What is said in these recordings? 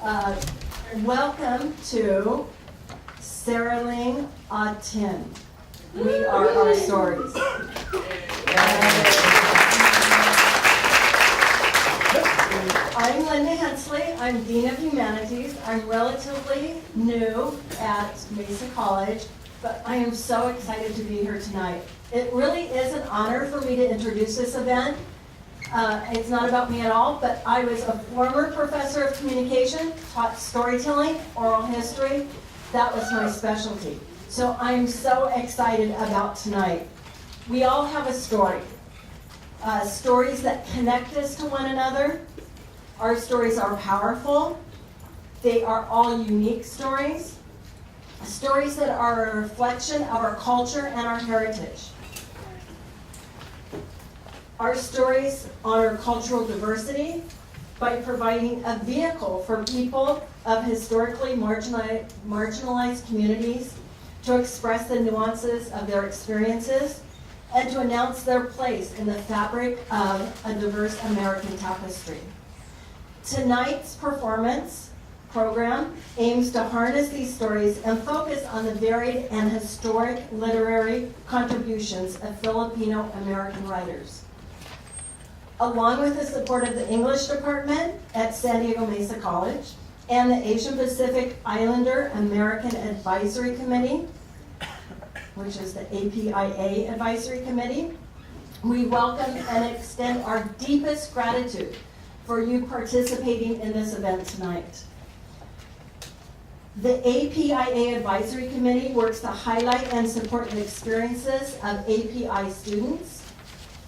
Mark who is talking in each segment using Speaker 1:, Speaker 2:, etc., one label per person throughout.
Speaker 1: Uh, Welcome to Sariling, Atin. We are our stories. I'm Linda Hensley. I'm Dean of Humanities. I'm relatively new at Mesa College, but I am so excited to be here tonight. It really is an honor for me to introduce this event. It's not about me at all, but I was a former professor of communication, taught storytelling, oral history. That was my specialty. So I'm so excited about tonight. We all have a story. Stories that connect us to one another. Our stories are powerful. They are all unique stories. Stories that are a reflection of our culture and our heritage. Our stories honor cultural diversity by providing a vehicle for people of historically marginalized communities to express the nuances of their experiences and to announce their place in the fabric of a diverse American tapestry. Tonight's performance program aims to harness these stories and focus on the varied and historic literary contributions of Filipino American writers. Along with the support of the English department at San Diego Mesa College and the Asian Pacific Islander American Advisory Committee, which is the APIA Advisory Committee, we welcome and extend our deepest gratitude for you participating in this event tonight. The APIA Advisory Committee works to highlight and support the experiences of API students,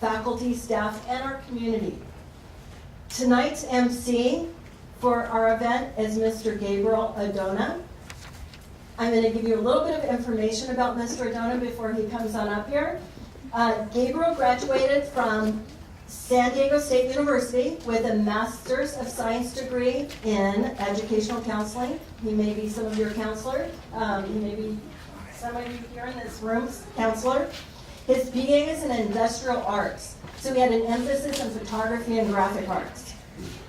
Speaker 1: faculty, staff, and our community. Tonight's MC for our event is Mr. Gabriel Adona. I'm going to give you a little bit of information about Mr. Adona before he comes on up here. Gabriel graduated from San Diego State University with a Master's of Science degree in Educational Counseling. He may be some of your counselor. He may be some of you here in this room's counselor. His BA is in Industrial Arts, so he had an emphasis in photography and graphic arts.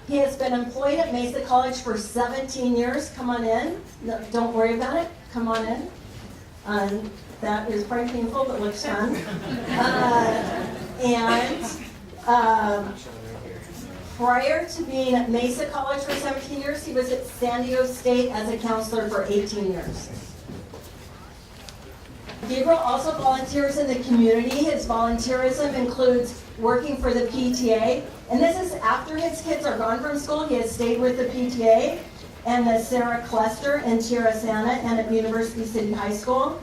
Speaker 1: He has been employed at Mesa College for 17 years. Come on in. No, don't worry about it. Come on in. That is probably painful, but looks fun. Prior to being at Mesa College for 17 years, he was at San Diego State as a counselor for 18 years. Gabriel also volunteers in the community. His volunteerism includes working for the PTA, and this is after his kids are gone from school. He has stayed with the PTA and the Sarah Cluster in Tierra Santa and at University City High School.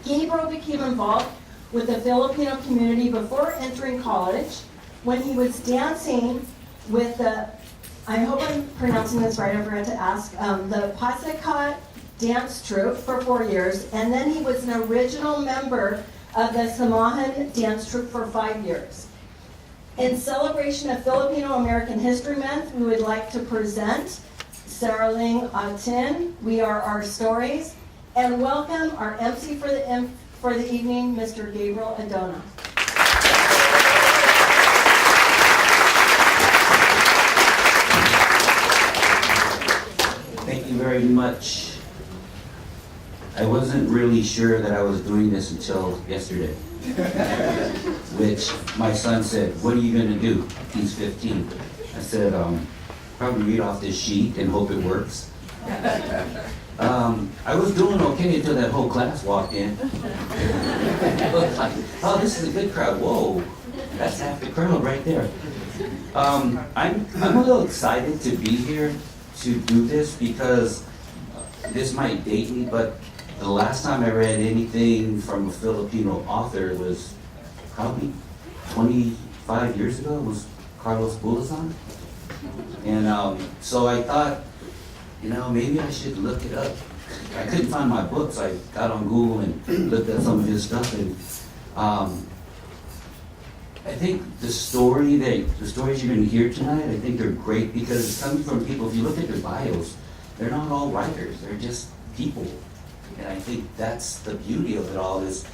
Speaker 1: Gabriel became involved with the Filipino community before entering college when he was dancing with the, I hope I'm pronouncing this right, I forgot to ask, the Pasikat dance troupe for 4 years, and then he was an original member of the Samahan dance troupe for 5 years. In celebration of Filipino American History Month, we would like to present Sariling Atin, We Are Our Stories, and welcome our MC for the evening, Mr. Gabriel Adona.
Speaker 2: Thank you very much. I wasn't really sure that I was doing this until yesterday, which my son said, "What are you going to do?" He's 15. I said, probably read off this sheet and hope it works. I was doing okay until that whole class walked in. It looked like, oh, this is a good crowd. Whoa, that's half the crowd right there. I'm a little excited to be here to do this because this might date me, but the last time I read anything from a Filipino author was probably 25 years ago. It was Carlos Bulazon. And so I thought, maybe I should look it up. I couldn't find my books. I got on Google and looked at some of his stuff. And I think the stories you're going to hear tonight, I think they're great because it's coming from people. If you look at their bios, they're not all writers. They're just people. And I think that's the beauty of it all is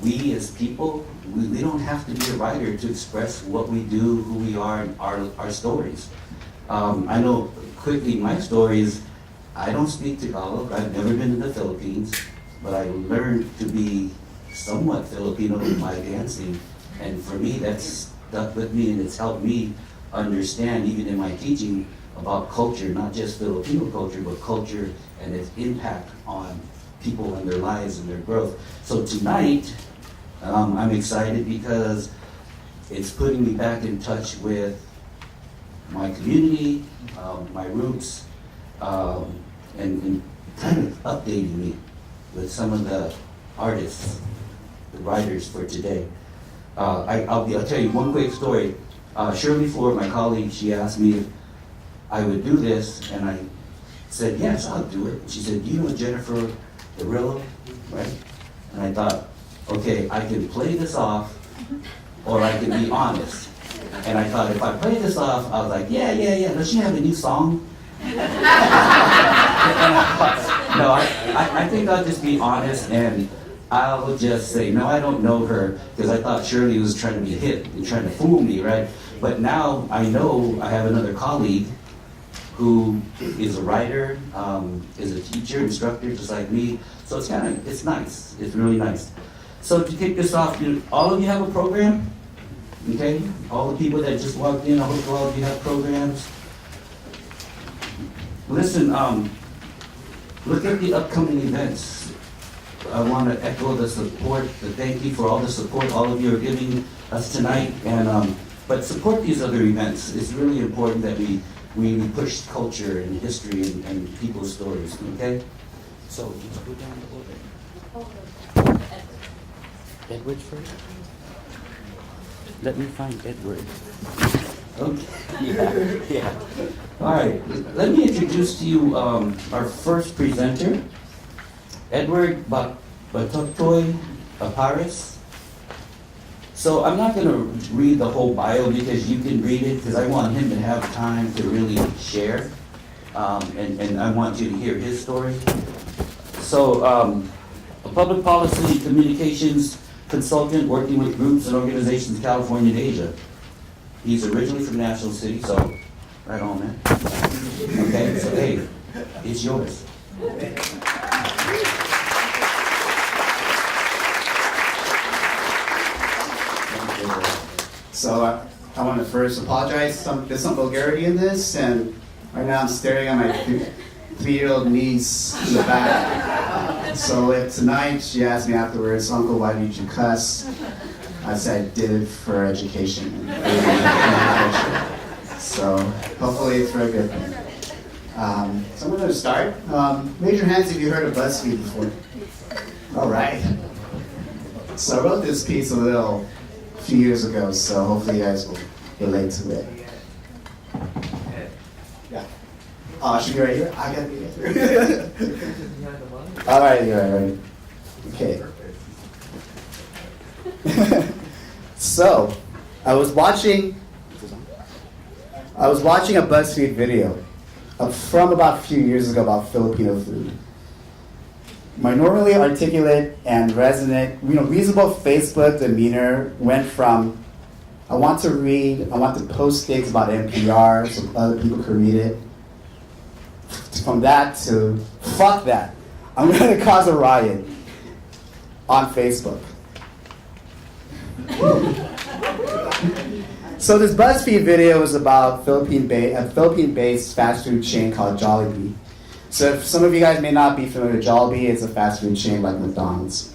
Speaker 2: we as people, we don't have to be a writer to express what we do, who we are, and our stories. I know quickly my story is, I don't speak Tagalog, I've never been to the Philippines, but I learned to be somewhat Filipino by dancing. And for me, that's stuck with me, and it's helped me understand, even in my teaching, about culture, not just Filipino culture, but culture and its impact on people and their lives and their growth. So tonight, I'm excited because it's putting me back in touch with my community, my roots, and kind of updating me with some of the artists, the writers for today. I'll tell you one quick story. Shirley Ford, my colleague, she asked me if I would do this, and I said, yes, I'll do it. She said, do you know Jennifer Derillo, right? And I thought, okay, I can play this off, or I can be honest. And I thought, if I play this off, I was like, yeah, does she have a new song? And I thought, no, I think I'll just be honest, and I'll just say, no, I don't know her, because I thought Shirley was trying to be hip and trying to fool me, right? But now I know I have another colleague who is a writer, is a teacher, instructor, just like me. So it's nice. It's really nice. So to kick this off, all of you have a program? Okay? All the people that just walked in, I hope all of you have programs. Listen, look at the upcoming events. I want to echo the support, the thank you for all the support all of you are giving us tonight. And but support these other events. It's really important that we push culture and history and people's stories, okay? So, let's go down the order. Edward first? Let me find Edward. Okay, yeah. All right, let me introduce to you our first presenter, Edward Batotoy Aparis. So I'm not going to read the whole bio because you can read it, because I want him to have time to really share, and I want you to hear his story. So a public policy communications consultant working with groups and organizations in California and Asia. He's originally from National City, so right on, man. Okay, so hey, it's yours.
Speaker 3: So I want to first apologize. There's some vulgarity in this, and right now I'm staring at my 3-year-old niece in the back. So if tonight she asked me afterwards, Uncle, why did you cuss? I said I did it for education. So hopefully it's for a good thing. So I'm going to start. Raise your hands if you heard of BuzzFeed before. All right. So I wrote this piece a few years ago, so hopefully you guys will relate to it. Yeah. Should be right here? I gotta be right here. All right, you're right. Okay. So, I was watching a BuzzFeed video from about a few years ago about Filipino food. My normally articulate and resonant, reasonable Facebook demeanor went from, I want to post things about NPR so other people could read it, from that to, fuck that, I'm going to cause a riot on Facebook. So this BuzzFeed video was about a Philippine-based fast food chain called Jollibee. So if some of you guys may not be familiar with Jollibee, it's a fast food chain like McDonald's.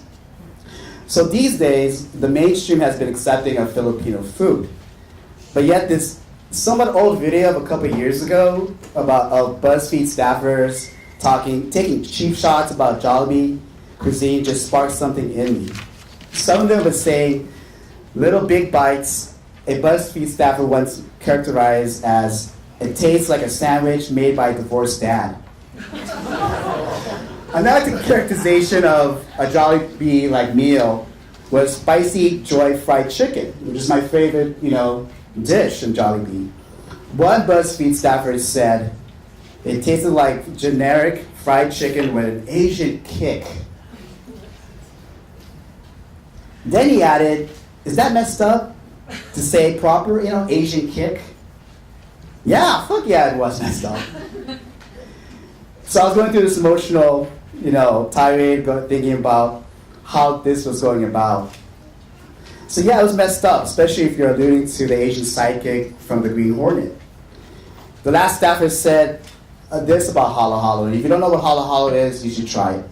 Speaker 3: So these days, the mainstream has been accepting of Filipino food. But yet this somewhat old video of a couple years ago of BuzzFeed staffers taking cheap shots about Jollibee cuisine just sparked something in me. Some of them would say, little big bites, a BuzzFeed staffer once characterized as, it tastes like a sandwich made by a divorced dad. Another characterization of a Jollibee-like meal was spicy joy fried chicken, which is my favorite, dish in Jollibee. One BuzzFeed staffer said, it tasted like generic fried chicken with an Asian kick. Then he added, is that messed up to say proper, Asian kick? Yeah, fuck yeah, it was messed up. So I was going through this emotional, tirade, thinking about how this was going about. So yeah, it was messed up, especially if you're alluding to the Asian sidekick from the Green Hornet. The last staffer said this about Hala Halo. If you don't know what Hala Halo is, you should try it.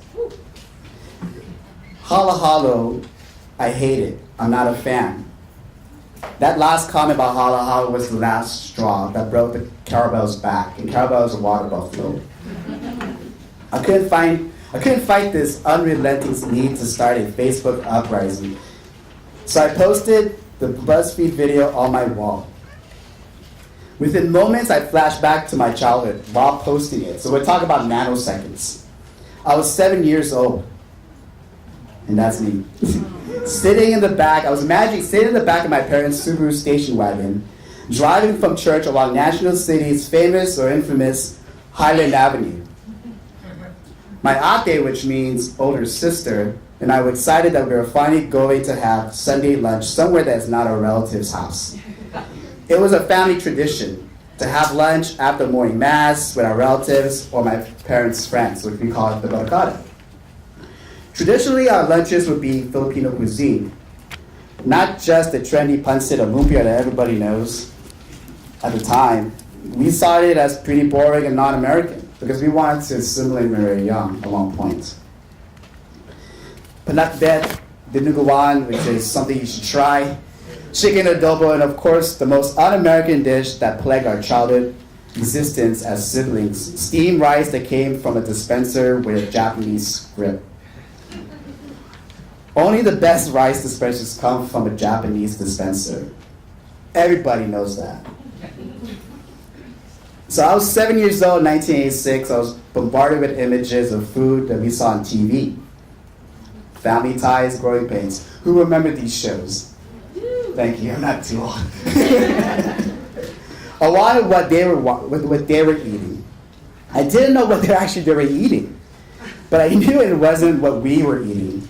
Speaker 3: Hala Halo, I hate it. I'm not a fan. That last comment about Hala Halo was the last straw that broke the cowbell's back, and cowbell is a water buffalo. I couldn't fight this unrelenting need to start a Facebook uprising. So I posted the BuzzFeed video on my wall. Within moments, I flashed back to my childhood while posting it. So we're talking about nanoseconds. I was 7 years old. And that's me. Sitting in the back, I was imagining sitting in the back of my parents' Subaru station wagon, driving from church along National City's famous or infamous Highland Avenue. My ate, which means older sister, and I was excited that we were finally going to have Sunday lunch somewhere that's not a relative's house. It was a family tradition to have lunch after morning mass with our relatives or my parents' friends, which we call it the barkada. Traditionally, our lunches would be Filipino cuisine, not just the trendy pancit or lumpia that everybody knows. At the time, we saw it as pretty boring and non-American because we wanted to assimilate when we were young at one point. Panakbet, dinuguan, which is something you should try, chicken adobo, and of course, the most un-American dish that plagued our childhood existence as siblings, steamed rice that came from a dispenser with a Japanese script. Only the best rice dispensers come from a Japanese dispenser. Everybody knows that. So I was 7 years old in 1986. I was bombarded with images of food that we saw on TV. Family Ties, Growing Pains. Who remember these shows? Thank you, I'm not too old. I wanted what they were eating. I didn't know what they were eating, but I knew it wasn't what we were eating.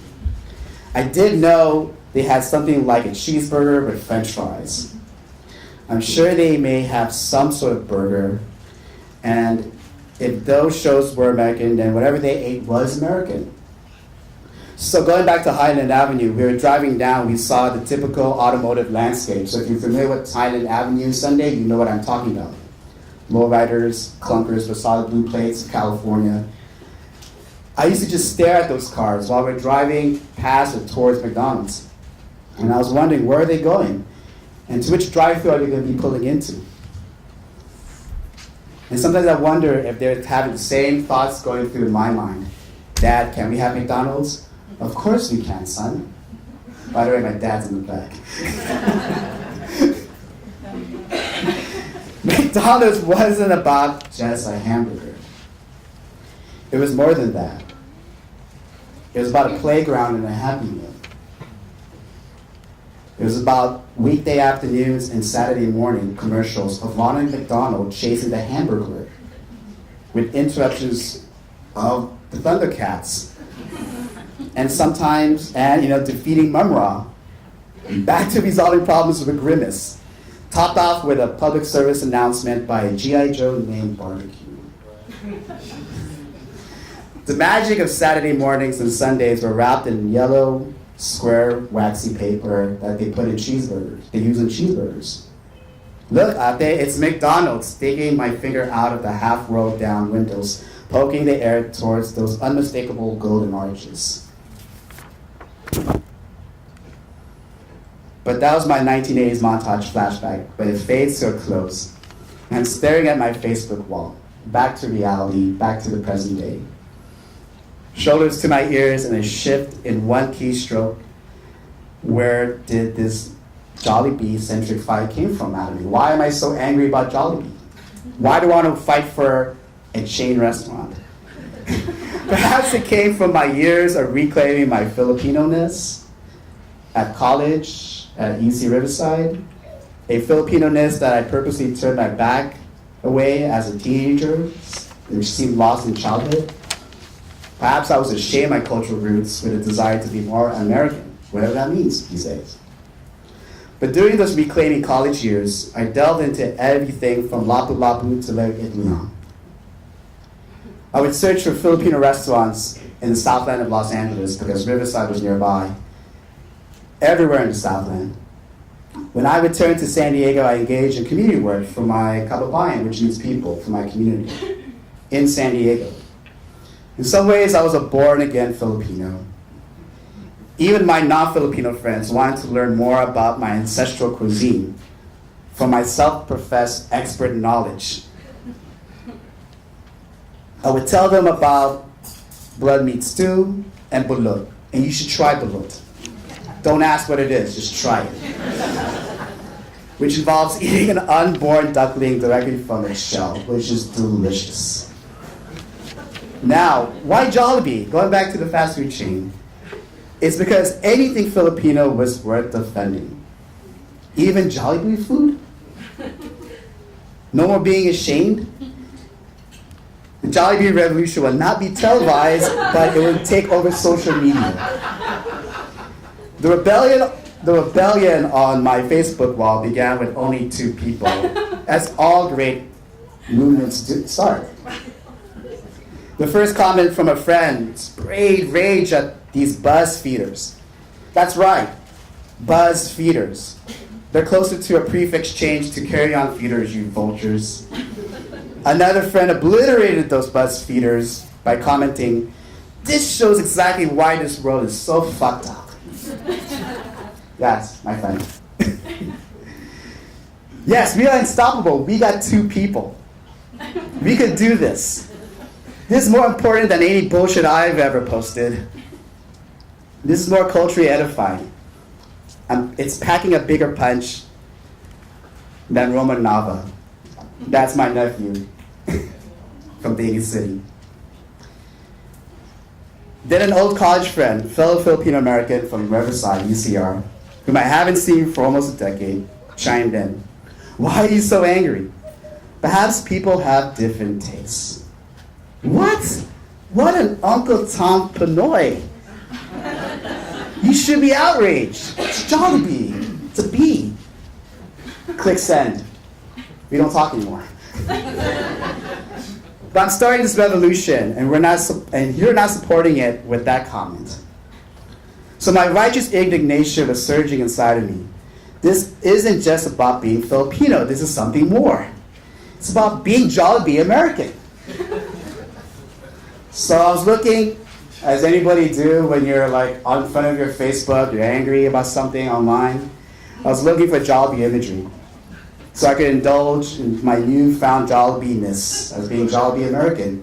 Speaker 3: I did know they had something like a cheeseburger with French fries. I'm sure they may have some sort of burger, and if those shows were American, then whatever they ate was American. So going back to Highland Avenue, we were driving down, we saw the typical automotive landscape. So if you're familiar with Highland Avenue Sunday, you know what I'm talking about. Lowriders, clunkers with solid blue plates, California. I used to just stare at those cars while we're driving past or towards McDonald's. And I was wondering, where are they going? And to which drive-thru are they going to be pulling into? And sometimes I wonder if they're having the same thoughts going through my mind. Dad, can we have McDonald's? Of course we can, son. By the way, my dad's in the back. McDonald's wasn't about just a hamburger. It was more than that. It was about a playground and a Happy Meal. It was about weekday afternoons and Saturday morning commercials of Ronald McDonald chasing the Hamburglar with interruptions of the Thundercats. And sometimes, defeating Mumra, back to resolving problems with a grimace, topped off with a public service announcement by a G.I. Joe named Barbecue. The magic of Saturday mornings and Sundays were wrapped in yellow, square, waxy paper that they put in cheeseburgers. They use in cheeseburgers. Look, Ate, it's McDonald's, sticking my finger out of the half-rolled down windows, poking the air towards those unmistakable golden arches. But that was my 1980s montage flashback, but it fades to a close. And I'm staring at my Facebook wall, back to reality, back to the present day. Shoulders to my ears and a shift in one keystroke. Where did this Jollibee-centric fight came from out of me? Why am I so angry about Jollibee? Why do I want to fight for a chain restaurant? Perhaps it came from my years of reclaiming my Filipino-ness at college, at UC Riverside, a Filipino-ness that I purposely turned my back away as a teenager, which seemed lost in childhood. Perhaps I was ashamed of my cultural roots with a desire to be more American, whatever that means these days. But during those reclaiming college years, I delved into everything from lapu-lapu to Larry Itliang. I would search for Filipino restaurants in the Southland of Los Angeles because Riverside was nearby. Everywhere in the Southland. When I returned to San Diego, I engaged in community work for my kababayan, which means people, for my community, in San Diego. In some ways, I was a born-again Filipino. Even my non-Filipino friends wanted to learn more about my ancestral cuisine from my self-professed expert knowledge. I would tell them about blood meat stew and bulot, and you should try bulot. Don't ask what it is, just try it. Which involves eating an unborn duckling directly from its shell, which is delicious. Now, why Jollibee? Going back to the fast food chain. It's because anything Filipino was worth defending. Even Jollibee food? No more being ashamed? The Jollibee revolution will not be televised, but it will take over social media. The rebellion on my Facebook wall began with only 2 people, as all great movements start. The first comment from a friend sprayed rage at these buzz feeders. That's right, buzz feeders. They're closer to a prefix change to carry on feeders, you vultures. Another friend obliterated those buzz feeders by commenting, "This shows exactly why this world is so fucked up." Yes, my friend. Yes, we are unstoppable. We got 2 people. We could do this. This is more important than any bullshit I've ever posted. This is more culturally edifying. It's packing a bigger punch than Roman Nava. That's my nephew from Daly City. Then an old college friend, fellow Filipino American from Riverside, UCR, whom I haven't seen for almost a decade, chimed in. "Why are you so angry? Perhaps people have different tastes." What? What an Uncle Tom Pinoy. You should be outraged. It's Jollibee. It's a B. Click send. We don't talk anymore. But I'm starting this revolution, and you're not supporting it with that comment. So my righteous indignation was surging inside of me. This isn't just about being Filipino. This is something more. It's about being Jollibee American. So I was looking, as anybody do when you're like on front of your Facebook, you're angry about something online. I was looking for Jollibee imagery, so I could indulge in my newfound Jollibee-ness as being Jollibee American.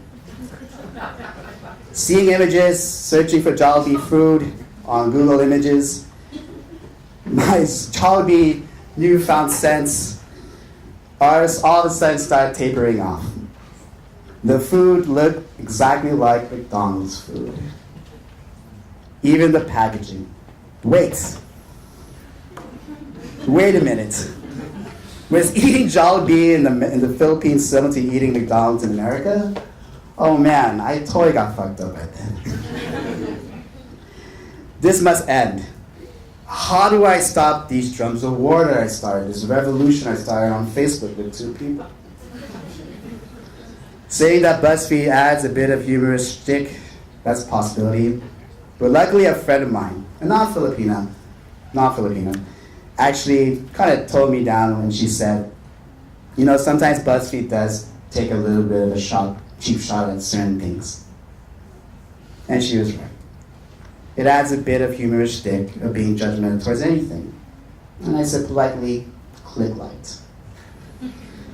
Speaker 3: Seeing images, searching for Jollibee food on Google Images, my Jollibee newfound sense all of a sudden started tapering off. The food looked exactly like McDonald's food. Even the packaging. Wait a minute. Was eating Jollibee in the Philippines similar to eating McDonald's in America? Oh man, I totally got fucked up at that. This must end. How do I stop these drums of war that I started, this revolution I started on Facebook with 2 people? Saying that BuzzFeed adds a bit of humorous shtick, that's a possibility. But luckily a friend of mine, a non-Filipino, actually kind of toned me down when she said, you know, sometimes BuzzFeed does take a little bit of a cheap shot at certain things. And she was right. It adds a bit of humorous shtick of being judgmental towards anything. And I said politely, click light.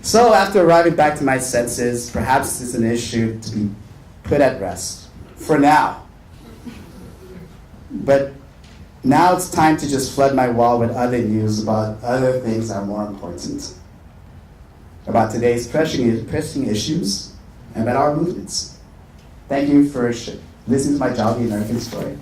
Speaker 3: So after arriving back to my senses, perhaps it's an issue to be put at rest, for now. But now it's time to just flood my wall with other news about other things that are more important. About today's pressing issues and about our movements. Thank you for listening to my Jollibee American story.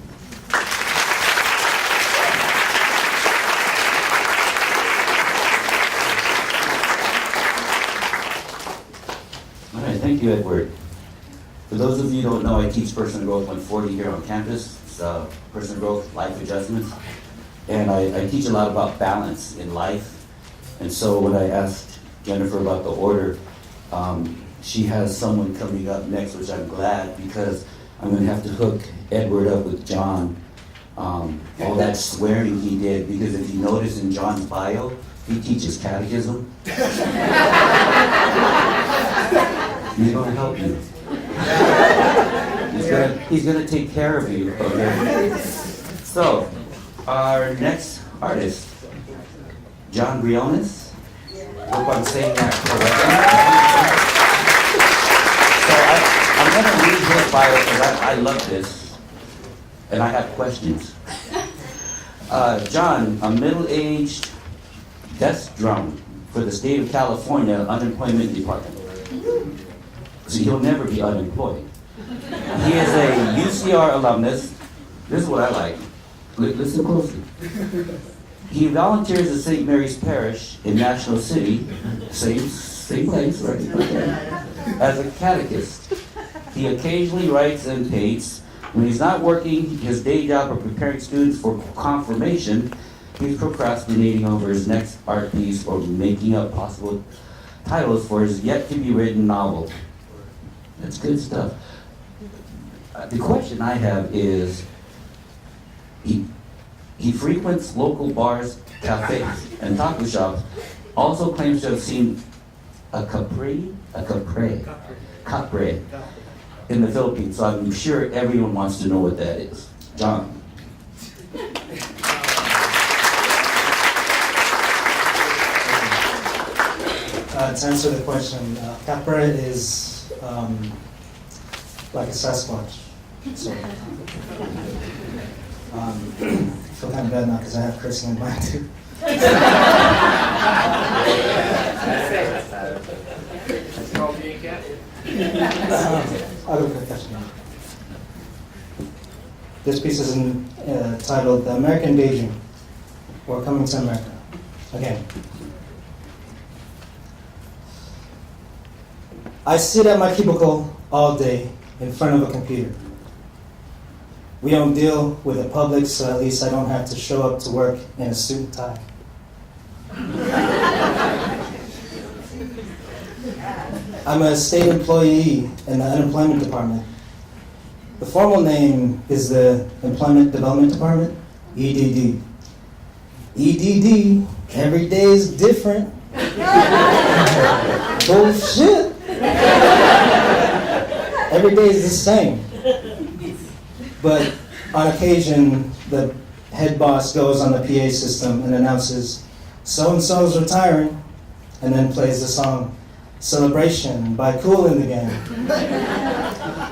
Speaker 2: Thank you, Edward. For those of you who don't know, I teach personal growth 140 here on campus. It's personal growth, life adjustments. And I teach a lot about balance in life. And so when I asked Jennifer about the order, she has someone coming up next, which I'm glad, because I'm going to have to hook Edward up with John. All that swearing he did, because if you notice in John's bio, he teaches catechism. He's going to help you. He's gonna take care of you, okay? So, our next artist, John Briones. Hope I'm saying that correctly. So I'm gonna read his bio because I love this, and I have questions. John, a middle-aged desk drum for the state of California Unemployment Department. So he'll never be unemployed. He is a UCR alumnus. This is what I like. Listen closely. He volunteers at St. Mary's Parish in National City, same place, right? As a catechist. He occasionally writes and paints. When he's not working his day job or preparing students for confirmation, he's procrastinating over his next art piece or making up possible titles for his yet-to-be-written novel. That's good stuff. The question I have is, he frequents local bars, cafes, and taco shops, also claims to have seen a capre in the Philippines, so I'm sure everyone wants to know what that is. John.
Speaker 4: To answer the question, capre is like a Sasquatch. So, I feel kind of bad now because I have cursing in mind too. I'll go quick question now. This piece is titled "The American Daydream." We're coming to America again. I sit at my cubicle all day in front of a computer. We don't deal with the public, so at least I don't have to show up to work in a suit and tie. I'm a state employee in the unemployment department. The formal name is the Employment Development Department, EDD. EDD, every day is different. Bullshit. Every day is the same. But on occasion, the head boss goes on the PA system and announces, so-and-so is retiring, and then plays the song, Celebration by Kool and the Gang.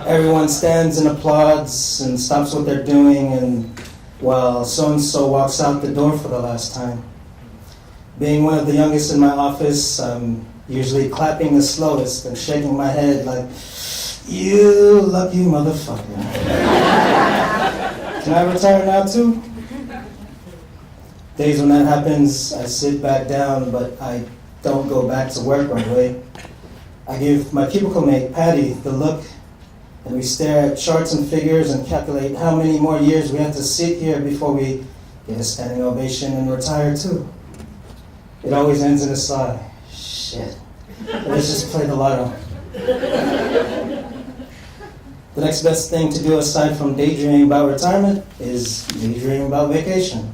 Speaker 4: Everyone stands and applauds and stops what they're doing, and while so-and-so walks out the door for the last time. Being one of the youngest in my office, I'm usually clapping the slowest and shaking my head like, you lucky motherfucker. Can I retire now too? Days when that happens, I sit back down, but I don't go back to work right away. I give my cubicle mate, Patty, the look, and we stare at charts and figures and calculate how many more years we have to sit here before we get a standing ovation and retire too. It always ends in a sigh. Shit. Let's just play the lotto. The next best thing to do aside from daydreaming about retirement is daydreaming about vacation.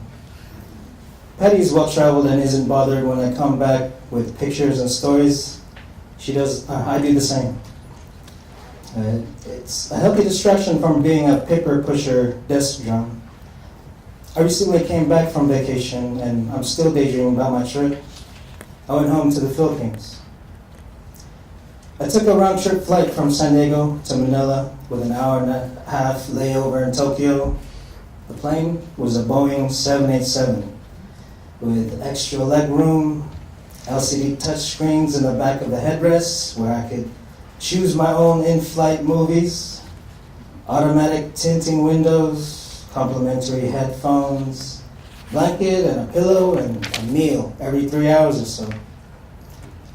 Speaker 4: Patty's well-traveled and isn't bothered when I come back with pictures and stories. I do the same. It's a healthy distraction from being a paper pusher desk drum. I recently came back from vacation and I'm still daydreaming about my trip. I went home to the Philippines. I took a round-trip flight from San Diego to Manila with an hour and a half layover in Tokyo. The plane was a Boeing 787 with extra leg room, LCD touchscreens in the back of the headrest where I could choose my own in-flight movies, automatic tinting windows, complimentary headphones, blanket and a pillow, and a meal every 3 hours or so.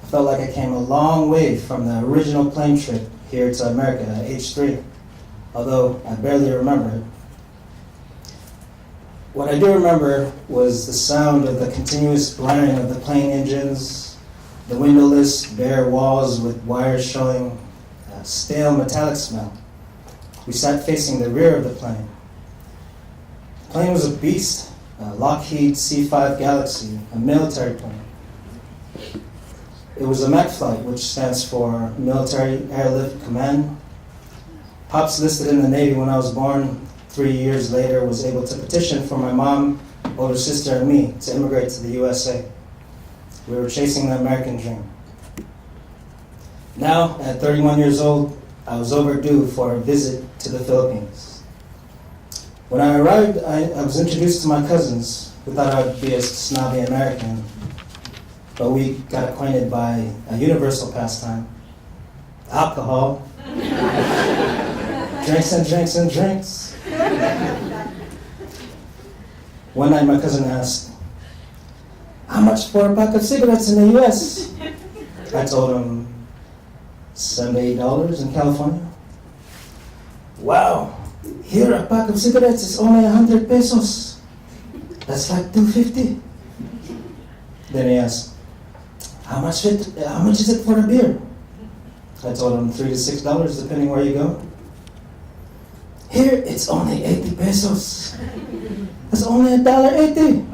Speaker 4: I felt like I came a long way from the original plane trip here to America at age 3, although I barely remember it. What I do remember was the sound of the continuous blaring of the plane engines, the windowless, bare walls with wires showing a stale metallic smell. We sat facing the rear of the plane. The plane was a beast, a Lockheed C-5 Galaxy, a military plane. It was a MAC flight, which stands for Military Airlift Command. Pops listed in the Navy when I was born. 3 years later, was able to petition for my mom, older sister, and me to immigrate to the USA. We were chasing the American dream. Now, at 31 years old, I was overdue for a visit to the Philippines. When I arrived, I was introduced to my cousins who thought I would be a snobby American, but we got acquainted by a universal pastime, alcohol, drinks and drinks and drinks. One night my cousin asked, "How much for a pack of cigarettes in the US?" I told him, $78 in California. "Wow, here a pack of cigarettes is only 100 pesos. That's like 250. Then he asked, how much is it for a beer?" I told him $3 to $6 depending where you go. "Here it's only 80 pesos. That's only $1.80.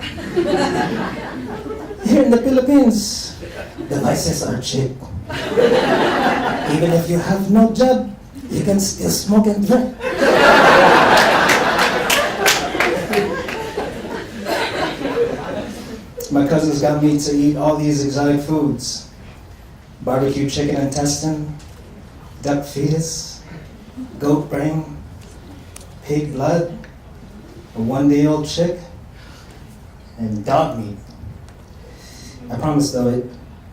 Speaker 4: Here in the Philippines, the vices are cheap. Even if you have no job, you can still smoke and drink." My cousins got me to eat all these exotic foods: barbecue chicken intestine, duck fetus, goat brain, pig blood, a one-day-old chick, and dog meat. I promise though,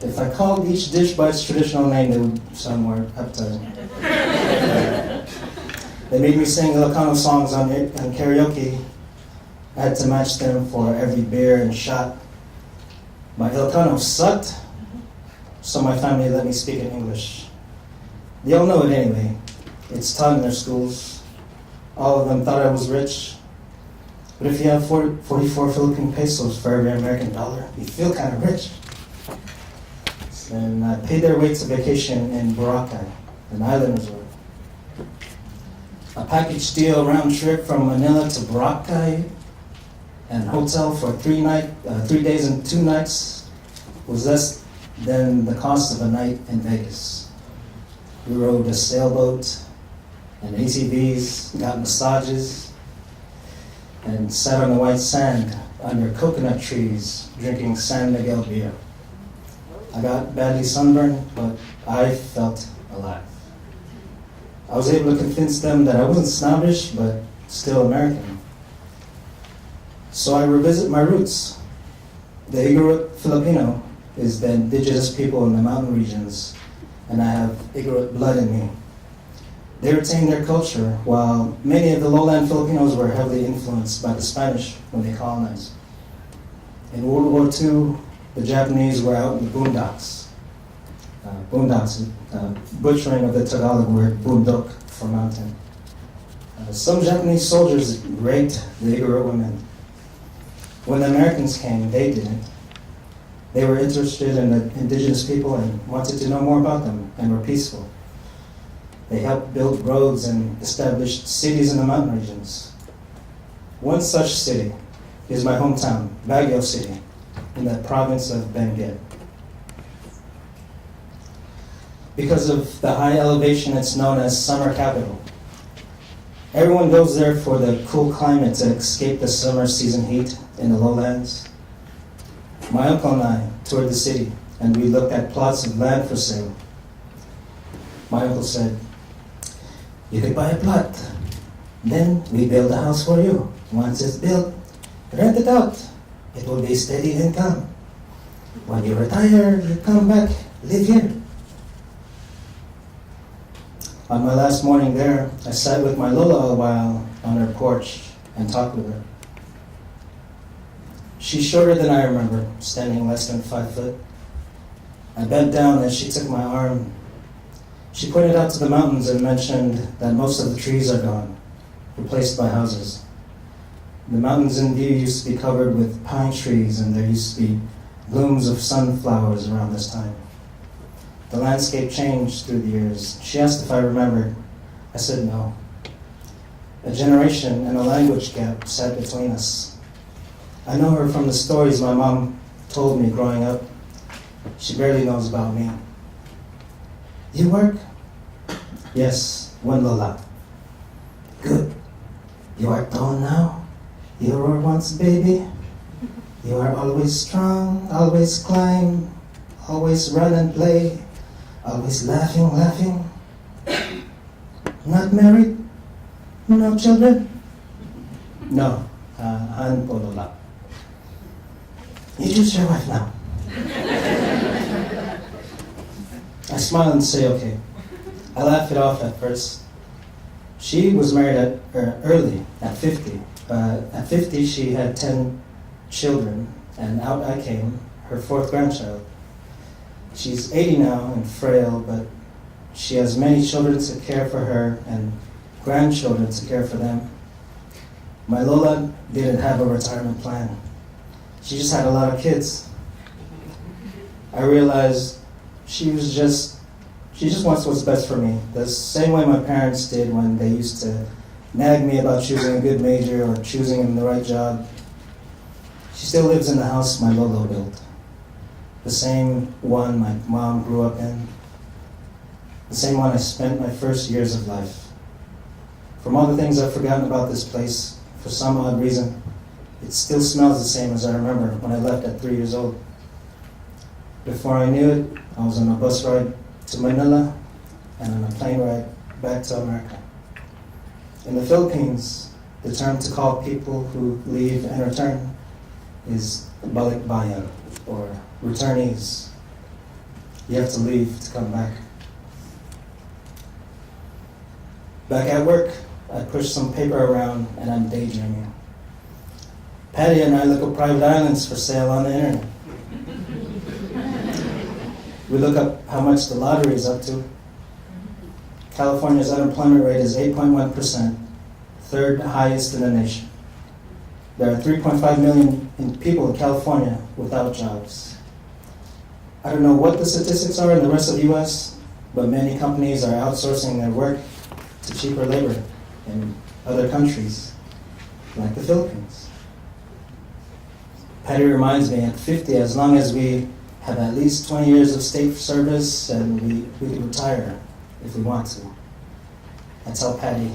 Speaker 4: if I called each dish by its traditional name, they would sound more appetizing. They made me sing Ilocano songs on karaoke. I had to match them for every beer and shot. My Ilocano sucked, so my family let me speak in English. They all know it anyway. It's taught in their schools. All of them thought I was rich. But if you have 44 Philippine pesos for every American dollar, you feel kind of rich. And I paid their way to vacation in Boracay, an island resort. A package deal round trip from Manila to Boracay and hotel for 3 days and 2 nights was less than the cost of a night in Vegas. We rode a sailboat and ATVs, got massages, and sat on the white sand under coconut trees drinking San Miguel beer. I got badly sunburned, but I felt alive. I was able to convince them that I wasn't snobbish, but still American. So I revisit my roots. The Igorot Filipino is the indigenous people in the mountain regions, and I have Igorot blood in me. They retained their culture, while many of the lowland Filipinos were heavily influenced by the Spanish when they colonized. In World War II, the Japanese were out in the boondocks. Butchering of the Tagalog word bundok for mountain. Some Japanese soldiers raped the Igorot women. When the Americans came, they didn't. They were interested in the indigenous people and wanted to know more about them and were peaceful. They helped build roads and established cities in the mountain regions. One such city is my hometown, Baguio City, in the province of Benguet. Because of the high elevation, it's known as summer capital. Everyone goes there for the cool climate to escape the summer season heat in the lowlands. My uncle and I toured the city, and we looked at plots of land for sale. My uncle said, "You could buy a plot. Then we build a house for you. Once it's built, rent it out. It will be steady income. When you retire, you come back, live here." On my last morning there, I sat with my Lola a while on her porch and talked with her. She's shorter than I remember, standing less than 5 foot. I bent down as she took my arm. She pointed out to the mountains and mentioned that most of the trees are gone, replaced by houses. The mountains in view used to be covered with pine trees, and there used to be blooms of sunflowers around this time. The landscape changed through the years. She asked if I remembered. I said no. A generation and a language gap sat between us. I know her from the stories my mom told me growing up. She barely knows about me. You work? Yes, one Lola. Good. You are tall now. You were once a baby. You are always strong, always climb, always run and play, always laughing. Not married? No children? No, Han po Lola. You choose your wife now. I smile and say okay. I laugh it off at first. She was married early, at 50. At 50, she had 10 children, and out I came, her 4th grandchild. She's 80 now and frail, but she has many children to care for her and grandchildren to care for them. My Lola didn't have a retirement plan. She just had a lot of kids. I realized she just wants what's best for me. The same way my parents did when they used to nag me about choosing a good major or choosing the right job. She still lives in the house my Lolo built. The same one my mom grew up in. The same one I spent my first years of life. From all the things I've forgotten about this place, for some odd reason, it still smells the same as I remember when I left at 3 years old. Before I knew it, I was on a bus ride to Manila and on a plane ride back to America. In the Philippines, the term to call people who leave and return is balikbayan, or returnees. You have to leave to come back. Back at work, I push some paper around and I'm daydreaming. Patty and I look up private islands for sale on the internet. We look up how much the lottery is up to. California's unemployment rate is 8.1%, 3rd highest in the nation. There are 3.5 million people in California without jobs. I don't know what the statistics are in the rest of the U.S., but many companies are outsourcing their work to cheaper labor in other countries, like the Philippines. Patty reminds me, at 50, as long as we have at least 20 years of state service, and we can retire if we want to. I tell Patty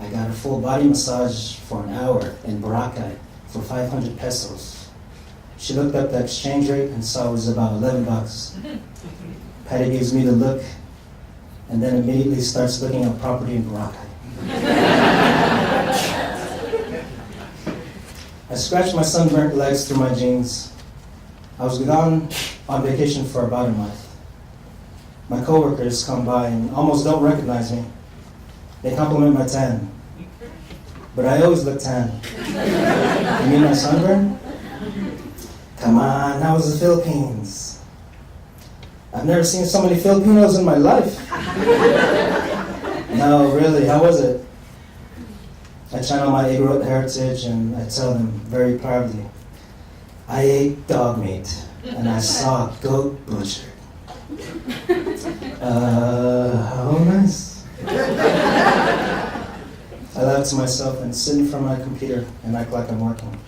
Speaker 4: I got a full body massage for an hour in Boracay for 500 pesos. She looked up the exchange rate and saw it was about 11 bucks. Patty gives me the look and then immediately starts looking at property in Boracay. I scratched my sunburnt legs through my jeans. I was gone on vacation for about a month. My coworkers come by and almost don't recognize me. They compliment my tan. But I always look tan. You mean my sunburn? Come on, how was the Philippines? I've never seen so many Filipinos in my life. No, really, how was it? I channel my Igorot heritage and I tell them very proudly, I ate dog meat and I saw a goat butchered. How nice. I laugh to myself and sit in front of my computer and act like I'm working.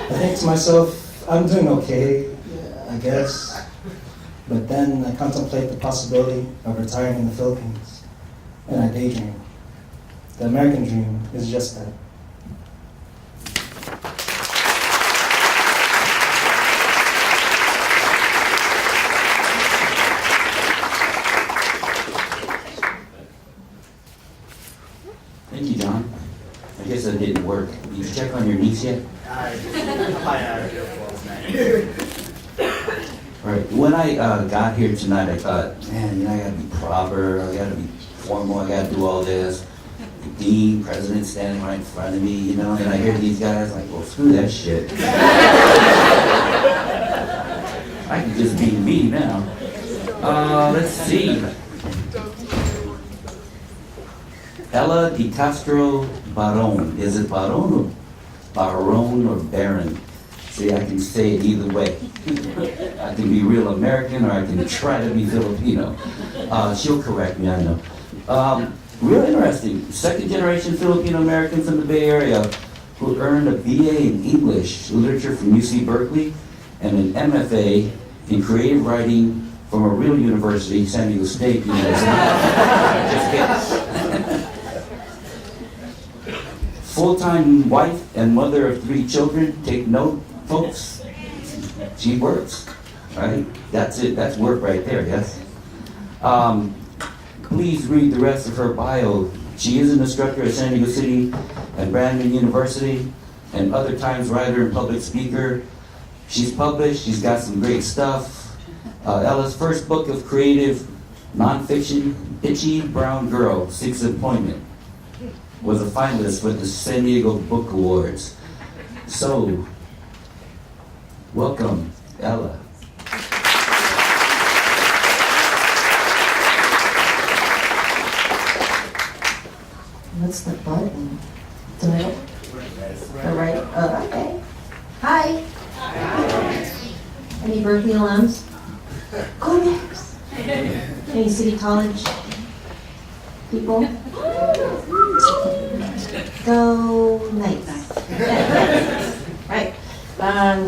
Speaker 4: I think to myself, I'm doing okay, I guess. But then I contemplate the possibility of retiring in the Philippines. And I daydream. The American dream is just that.
Speaker 2: Thank you, John. I guess that didn't work. Did you check on your niece yet? All right. When I got here tonight, I thought, man, I gotta be proper. I gotta be formal. I gotta do all this. The dean, president standing right in front of me, and I hear these guys like, well, screw that shit. I can just be me now. Let's see. Ella Di Castro Baron. Is it Baron or Baron or Baron? See, I can say it either way. I can be real American or I can try to be Filipino. She'll correct me, I know. Real interesting. Second generation Filipino Americans in the Bay Area who earned a BA in English literature from UC Berkeley and an MFA in creative writing from a real university, San Diego State University. Just kidding. Full-time wife and mother of 3 children. Take note, folks. She works, right? That's it. That's work right there, yes? Please read the rest of her bio. She is an instructor at San Diego City and Brandon University, and other times writer and public speaker. She's published. She's got some great stuff. Ella's first book of creative nonfiction, Itchy Brown Girl Seeks Employment, was a finalist with the San Diego Book Awards. So, welcome, Ella.
Speaker 1: What's the button? The middle? The right? Oh, okay. Hi. Any Berkeley alums? Go Bears. Any City College people? Go Knights. Right.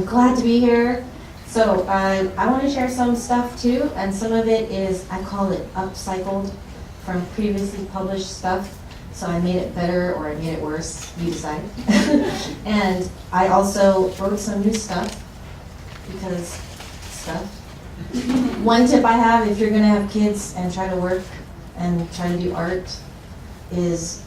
Speaker 1: Glad to be here. So I want to share some stuff too, and some of it is, I call it upcycled from previously published stuff. So I made it better or I made it worse, you decide. And I also wrote some new stuff, because stuff. One tip I have, if you're gonna have kids and try to work and try to do art, is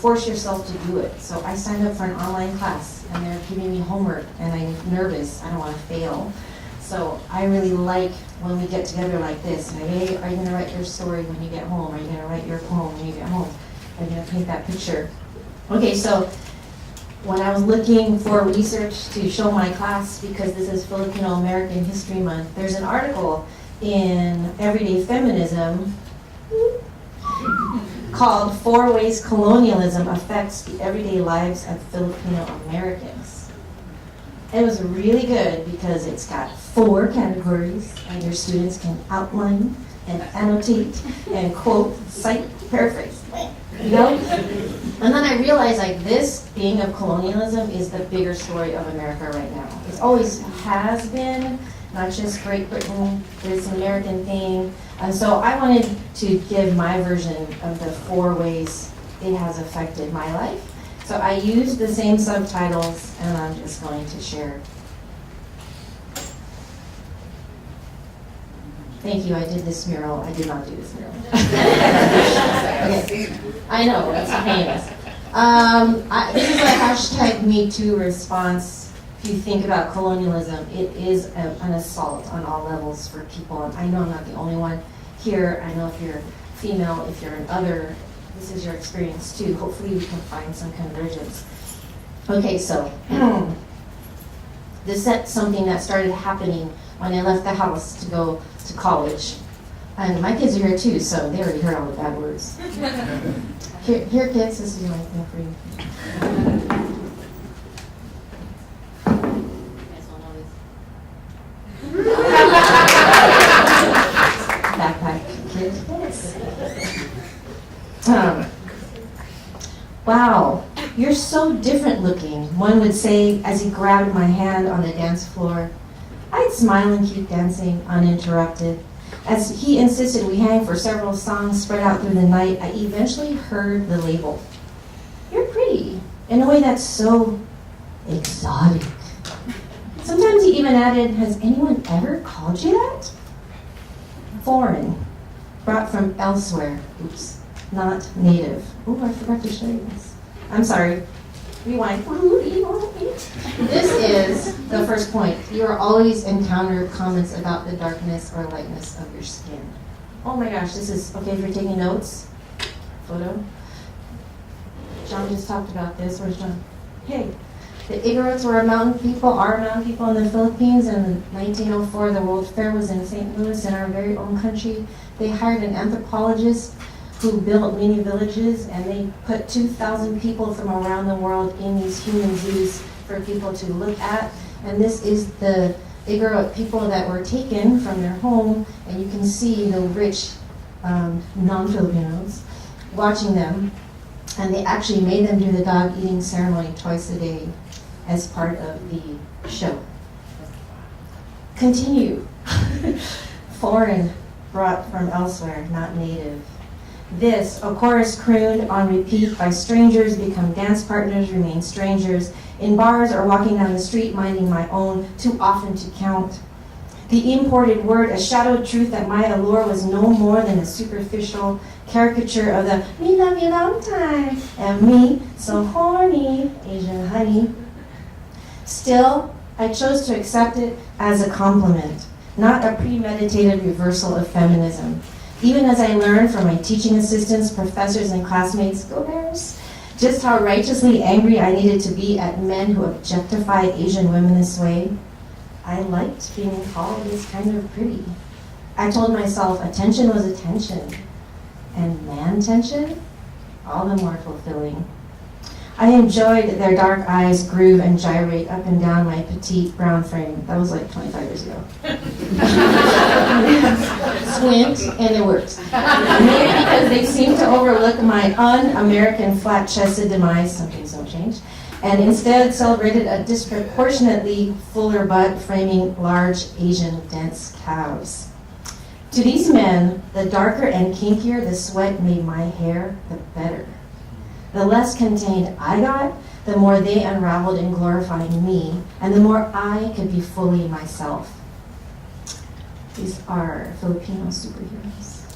Speaker 1: force yourself to do it. So I signed up for an online class and they're giving me homework and I'm nervous, I don't wanna fail. So I really like when we get together like this. And hey, are you gonna write your story when you get home? Are you gonna write your poem when you get home? I'm going to paint that picture. Okay, so when I was looking for research to show my class, because this is Filipino American History Month, there's an article in Everyday Feminism called 4 Ways Colonialism Affects the Everyday Lives of Filipino Americans. It was really good because it's got 4 categories and your students can outline and annotate and quote, cite, paraphrase. You know? And then I realized like this being of colonialism is the bigger story of America right now. It always has been, not just Great Britain, it's an American thing. And so I wanted to give my version of the 4 ways it has affected my life. So I used the same subtitles and I'm just going to share. Thank you, I did this mural. I did not do this mural. Okay. I know, it's famous. This is a hashtag #MeToo response. If you think about colonialism, it is an assault on all levels for people. And I know I'm not the only one here. I know if you're female, if you're an other, this is your experience too. Hopefully we can find some convergence. Okay, so this is something that started happening when I left the house to go to college. And my kids are here too, so they already heard all the bad words. Here kids, this is my thing for you. You guys all know this? Backpack kid. Wow, you're so different looking, one would say as he grabbed my hand on the dance floor. I'd smile and keep dancing uninterrupted. As he insisted we hang for several songs spread out through the night, I eventually heard the label. You're pretty, in a way that's so exotic. Sometimes he even added, has anyone ever called you that? Foreign, brought from elsewhere. Oops, not native. Oh, I forgot to show you this. I'm sorry. Rewind. This is the first point. You are always encounter comments about the darkness or lightness of your skin. Oh my gosh, this is, okay if you're taking notes. Photo. John just talked about this. Where's John? Hey, the Igorots were a mountain people, are a mountain people in the Philippines. In 1904, the World Fair was in St. Louis, in our very own country. They hired an anthropologist
Speaker 5: who built mini villages, and they put 2,000 people from around the world in these human zoos for people to look at. And this is they grew up people that were taken from their home, and you can see the rich non-Filipinos watching them. And they actually made them do the dog eating ceremony twice a day as part of the show. Continue. Foreign, brought from elsewhere, not native. This, a chorus crooned on repeat by strangers, become dance partners, remain strangers, in bars or walking down the street, minding my own, too often to count. The imported word, a shadowed truth that my allure was no more than a superficial caricature of the me love you long time, and me, so horny, Asian honey. Still, I chose to accept it as a compliment, not a premeditated reversal of feminism. Even as I learned from my teaching assistants, professors, and classmates, go Bears, just how righteously angry I needed to be at men who objectified Asian women this way, I liked being called this kind of pretty. I told myself attention was attention, and man tension, all the more fulfilling. I enjoyed their dark eyes groove and gyrate up and down my petite brown frame. That was like 25 years ago. Squint, and it works. Maybe because they seem to overlook my un-American flat-chested demise, some things don't change, and instead celebrated a disproportionately fuller butt framing large Asian dense calves. To these men, the darker and kinkier the sweat made my hair, the better. The less contained I got, the more they unraveled in glorifying me, and the more I could be fully myself. These are Filipino superheroes.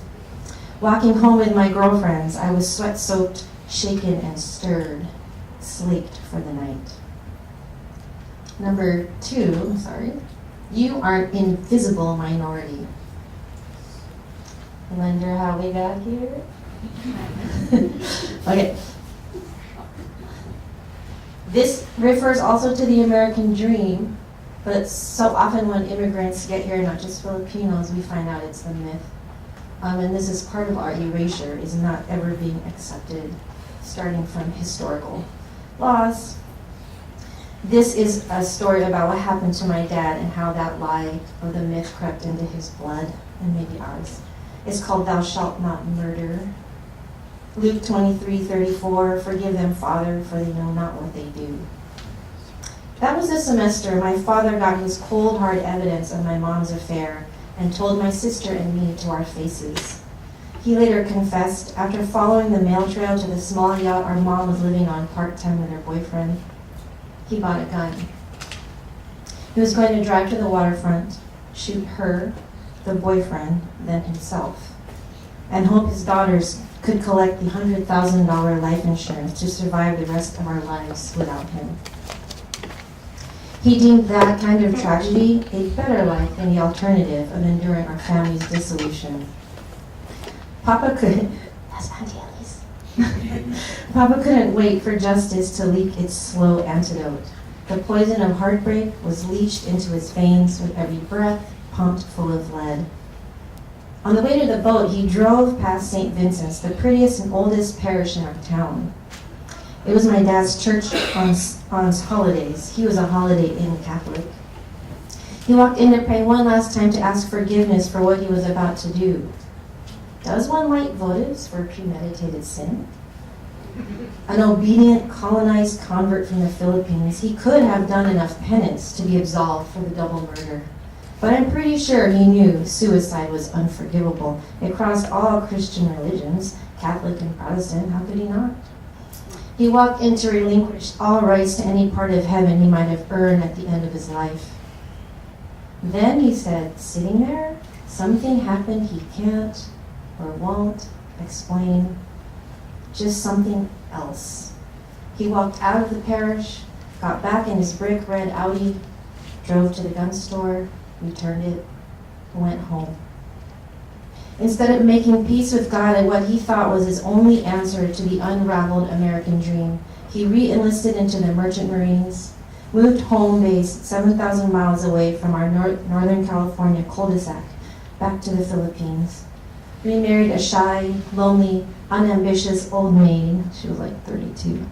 Speaker 5: Walking home with my girlfriends, I was sweat-soaked, shaken, and stirred, slaked for the night. Number 2, you are an invisible minority. Wonder how we got here? Okay. This refers also to the American dream, but so often when immigrants get here, not just Filipinos, we find out it's the myth. And this is part of our erasure, is not ever being accepted, starting from historical laws. This is a story about what happened to my dad and how that lie or the myth crept into his blood, and maybe ours. It's called Thou Shalt Not Murder. Luke 23:34, forgive them, Father, for they know not what they do. That was the semester my father got his cold, hard evidence of my mom's affair and told my sister and me to our faces. He later confessed, after following the mail trail to the small yacht our mom was living on part-time with her boyfriend, he bought a gun. He was going to drive to the waterfront, shoot her, the boyfriend, then himself, and hope his daughters could collect the $100,000 life insurance to survive the rest of our lives without him. He deemed that kind of tragedy a better life than the alternative of enduring our family's dissolution. Papa couldn't wait for justice to leak its slow antidote. The poison of heartbreak was leached into his veins with every breath pumped full of lead. On the way to the boat, he drove past St. Vincent's, the prettiest and oldest parish in our town. It was my dad's church on holidays. He was a Holiday Inn Catholic. He walked in to pray one last time to ask forgiveness for what he was about to do. Does one light votives for premeditated sin? An obedient, colonized convert from the Philippines, he could have done enough penance to be absolved for the double murder. But I'm pretty sure he knew suicide was unforgivable. It crossed all Christian religions, Catholic and Protestant. How could he not? He walked in to relinquish all rights to any part of heaven he might have earned at the end of his life. Then he said, sitting there, something happened he can't or won't explain. Just something else. He walked out of the parish, got back in his brick red Audi, drove to the gun store, returned it, went home. Instead of making peace with God at what he thought was his only answer to the unraveled American dream, he re-enlisted into the Merchant Marines, moved home base 7,000 miles away from our Northern California cul-de-sac, back to the Philippines. remarried a shy, lonely, unambitious old maid. She was like 32.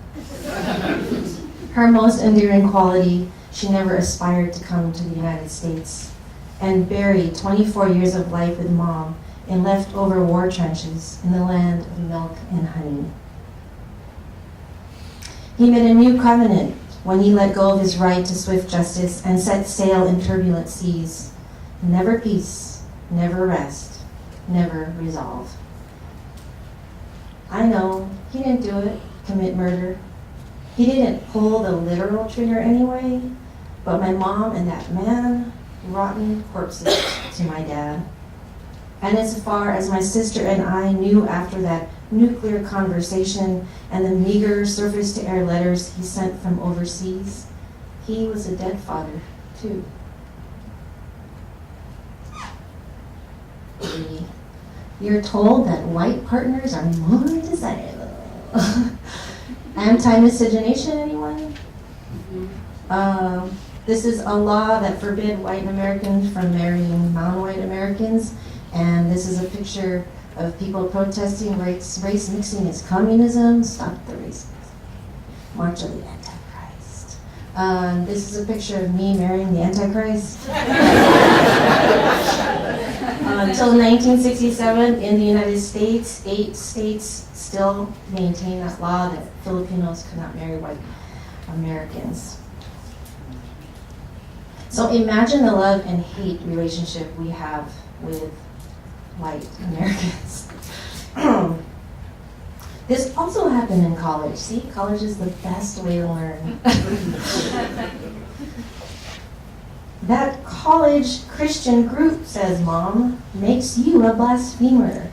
Speaker 5: Her most endearing quality, she never aspired to come to the United States, and buried 24 years of life with Mom in leftover war trenches in the land of milk and honey. He made a new covenant when he let go of his right to swift justice and set sail in turbulent seas. Never peace, never rest, never resolve. I know, he didn't do it, commit murder. He didn't pull the literal trigger anyway, but my mom and that man, rotten corpses to my dad. And as far as my sister and I knew after that nuclear conversation and the meager surface-to-air letters he sent from overseas, he was a dead father, too. You're told that white partners are more desirable. Anti-miscegenation, anyone? This is a law that forbid white Americans from marrying non-white Americans, and this is a picture of people protesting race mixing is communism. Stop the racism. March of the Antichrist. This is a picture of me marrying the Antichrist. Until 1967, in the United States, 8 states still maintain that law that Filipinos could not marry white Americans. So imagine the love and hate relationship we have with white Americans. This also happened in college. See, college is the best way to learn. That college Christian group, says Mom, makes you a blasphemer.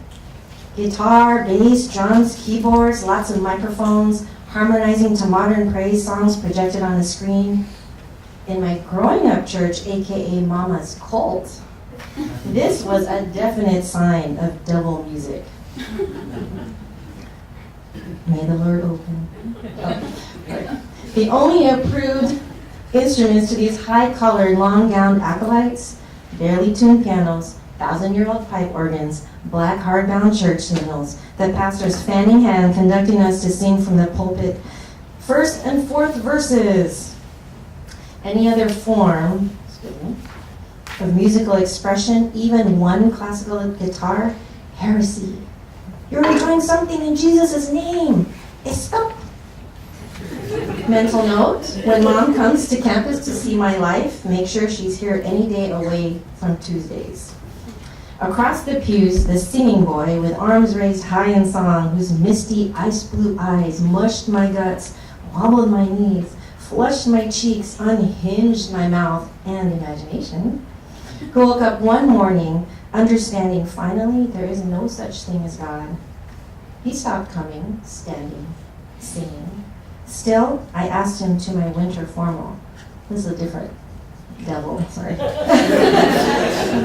Speaker 5: Guitar, bass, drums, keyboards, lots of microphones, harmonizing to modern praise songs projected on the screen. In my growing up church, aka Mama's cult, this was a definite sign of devil music. May the Lord open. Oh, the only approved instruments to these high-colored, long-gowned acolytes, barely tuned pianos, 1,000-year-old pipe organs, black hardbound church hymnals, the pastor's fanning hand conducting us to sing from the pulpit, first and fourth verses. Any other form of musical expression, even one classical guitar, heresy. You're enjoying something in Jesus' name. Stop. Mental note, when Mom comes to campus to see my life, make sure she's here any day away from Tuesdays. Across the pews, the singing boy with arms raised high in song, whose misty ice blue eyes mushed my guts, wobbled my knees, flushed my cheeks, unhinged my mouth and imagination, who woke up one morning understanding finally there is no such thing as God. He stopped coming, standing, singing. Still, I asked him to my winter formal. This is a different devil, sorry.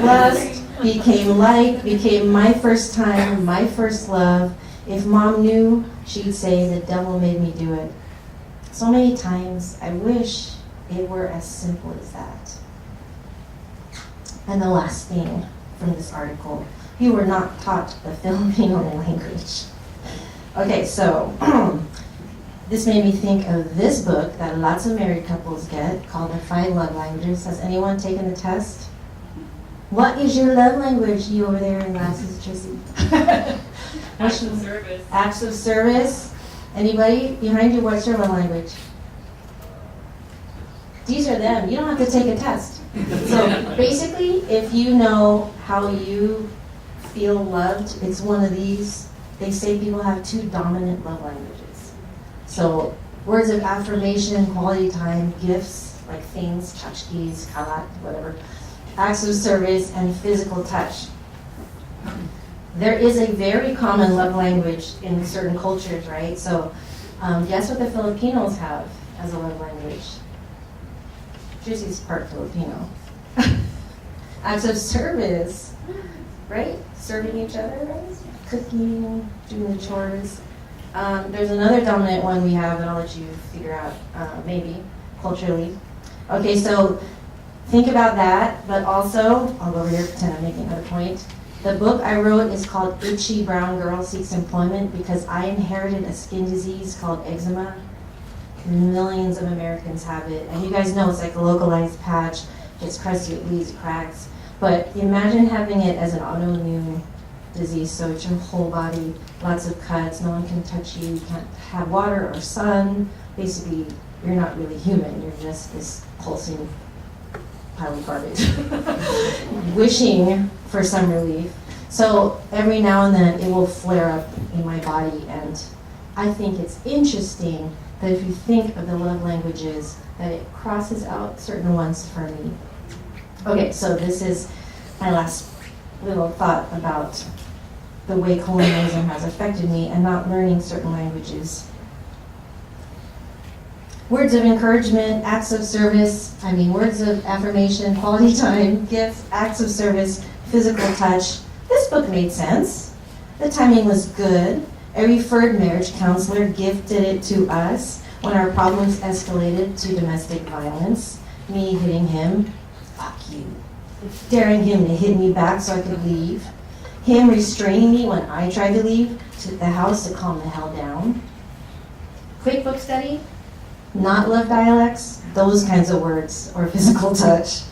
Speaker 5: Lust became light, became my first time, my first love. If Mom knew, she'd say the devil made me do it. So many times, I wish it were as simple as that. And the last thing from this article, you were not taught the Filipino language. Okay, so this made me think of this book that lots of married couples get called The 5 Love Languages. Has anyone taken the test? What is your love language? You over there in glasses, Tracy.
Speaker 6: Acts of service.
Speaker 5: Acts of service. Anybody behind you, what's your love language? These are them. You don't have to take a test. So basically, if you know how you feel loved, it's one of these. They say people have 2 dominant love languages. So words of affirmation, quality time, gifts, like things, tchotchkes, kalat, whatever. Acts of service, and physical touch. There is a very common love language in certain cultures, right? So guess what the Filipinos have as a love language? Juicy's part Filipino. Acts of service, right? Serving each other, right? Cooking, doing the chores. There's another dominant one we have that I'll let you figure out, maybe, culturally. Okay, so think about that, but also, I'll go over here, pretend I'm making another point. The book I wrote is called Itchy Brown Girl Seeks Employment because I inherited a skin disease called eczema. Millions of Americans have it. And you guys know it's like a localized patch. It's crusty, it leaves cracks. But imagine having it as an autoimmune disease, so it's your whole body, lots of cuts, no one can touch you, you can't have water or sun. Basically, you're not really human, you're just this pulsing pile of garbage, wishing for some relief. So every now and then it will flare up in my body, and I think it's interesting that if you think of the love languages, that it crosses out certain ones for me. Okay, so this is my last little thought about the way colonialism has affected me and not learning certain languages. Words of encouragement, acts of service, words of affirmation, quality time, gifts, acts of service, physical touch. This book made sense. The timing was good. A referred marriage counselor gifted it to us when our problems escalated to domestic violence. Me hitting him, fuck you. Daring him to hit me back so I could leave. Him restraining me when I tried to leave to the house to calm the hell down. Quick book study, not love dialects, those kinds of words, or physical touch.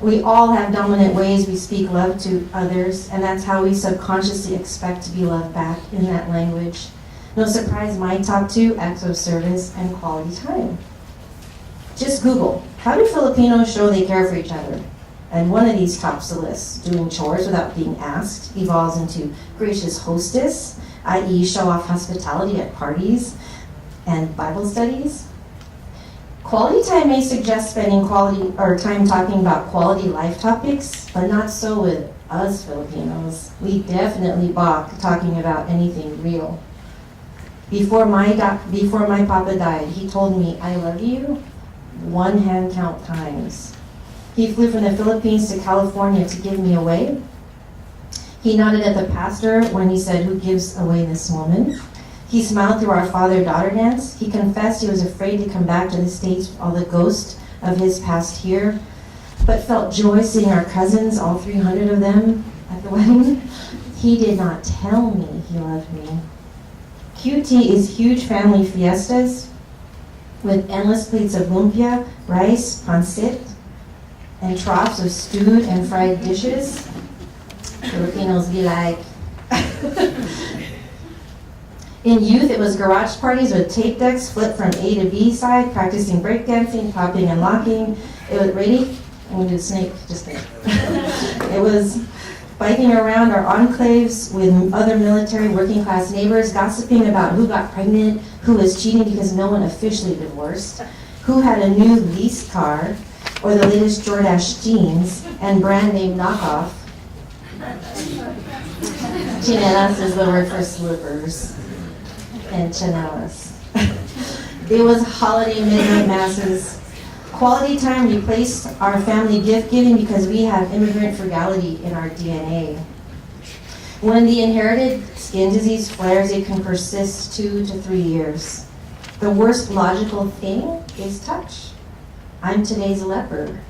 Speaker 5: We all have dominant ways we speak love to others, and that's how we subconsciously expect to be loved back in that language. No surprise, my top two, acts of service and quality time. Just Google, how do Filipinos show they care for each other? And one of these tops the list. Doing chores without being asked evolves into gracious hostess, i.e. show off hospitality at parties and Bible studies. Quality time may suggest spending quality or time talking about quality life topics, but not so with us Filipinos. We definitely balk talking about anything real. Before my papa died, he told me, I love you, one hand count times. He flew from the Philippines to California to give me away. He nodded at the pastor when he said, who gives away this woman? He smiled through our father-daughter dance. He confessed he was afraid to come back to the States with all the ghosts of his past here, but felt joy seeing our cousins, all 300 of them, at the wedding. He did not tell me he loved me. QT is huge family fiestas with endless plates of lumpia, rice, pancit, and troughs of stewed and fried dishes. Filipinos be like. In youth, it was garage parties with tape decks flipped from A to B side, practicing breakdancing, popping and locking. It was ready. I'm gonna do the snake. Just kidding. It was biking around our enclaves with other military working class neighbors, gossiping about who got pregnant, who was cheating because no one officially divorced, who had a new leased car, or the latest Jordache jeans and brand name knockoff. Chinelas is the word for slippers. And chanelas. It was holiday midnight masses. Quality time replaced our family gift giving because we have immigrant frugality in our DNA. When the inherited skin disease flares, it can persist 2 to 3 years. The worst logical thing is touch. I'm today's leper.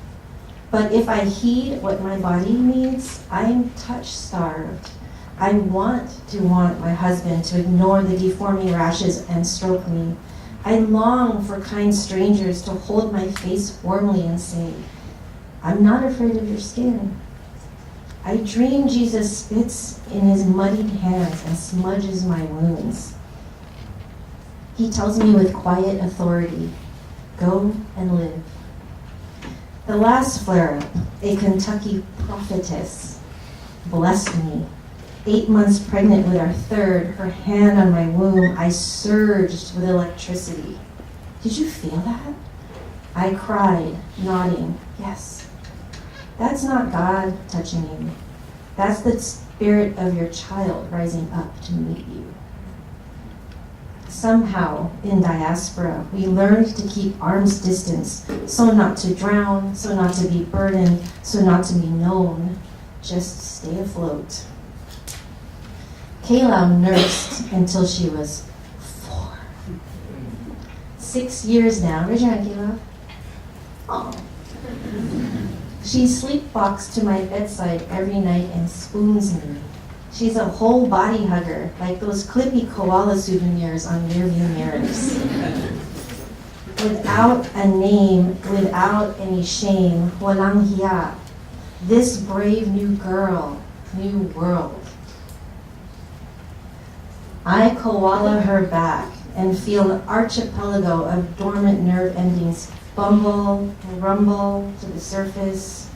Speaker 5: But if I heed what my body needs, I'm touch-starved. I want my husband to ignore the deforming rashes and stroke me. I long for kind strangers to hold my face warmly and say, I'm not afraid of your skin. I dream Jesus spits in his muddied hands and smudges my wounds. He tells me with quiet authority, go and live. The last flare-up, a Kentucky prophetess, blessed me. 8 months pregnant with our third, her hand on my womb, I surged with electricity. Did you feel that? I cried, nodding, yes. That's not God touching you. That's the spirit of your child rising up to meet you. Somehow, in diaspora, we learned to keep arm's distance, so not to drown, so not to be burdened, so not to be known, just stay afloat. Kayla nursed until she was 4. 6 years now. Raise your hand, Kayla. Oh. She sleepwalks to my bedside every night and spoons me. She's a whole body hugger, like those clippy koala souvenirs on rearview mirrors. Without a name, without any shame, walang hiya. This brave new girl, new world. I koala her back and feel an archipelago of dormant nerve endings bumble and rumble to the surface.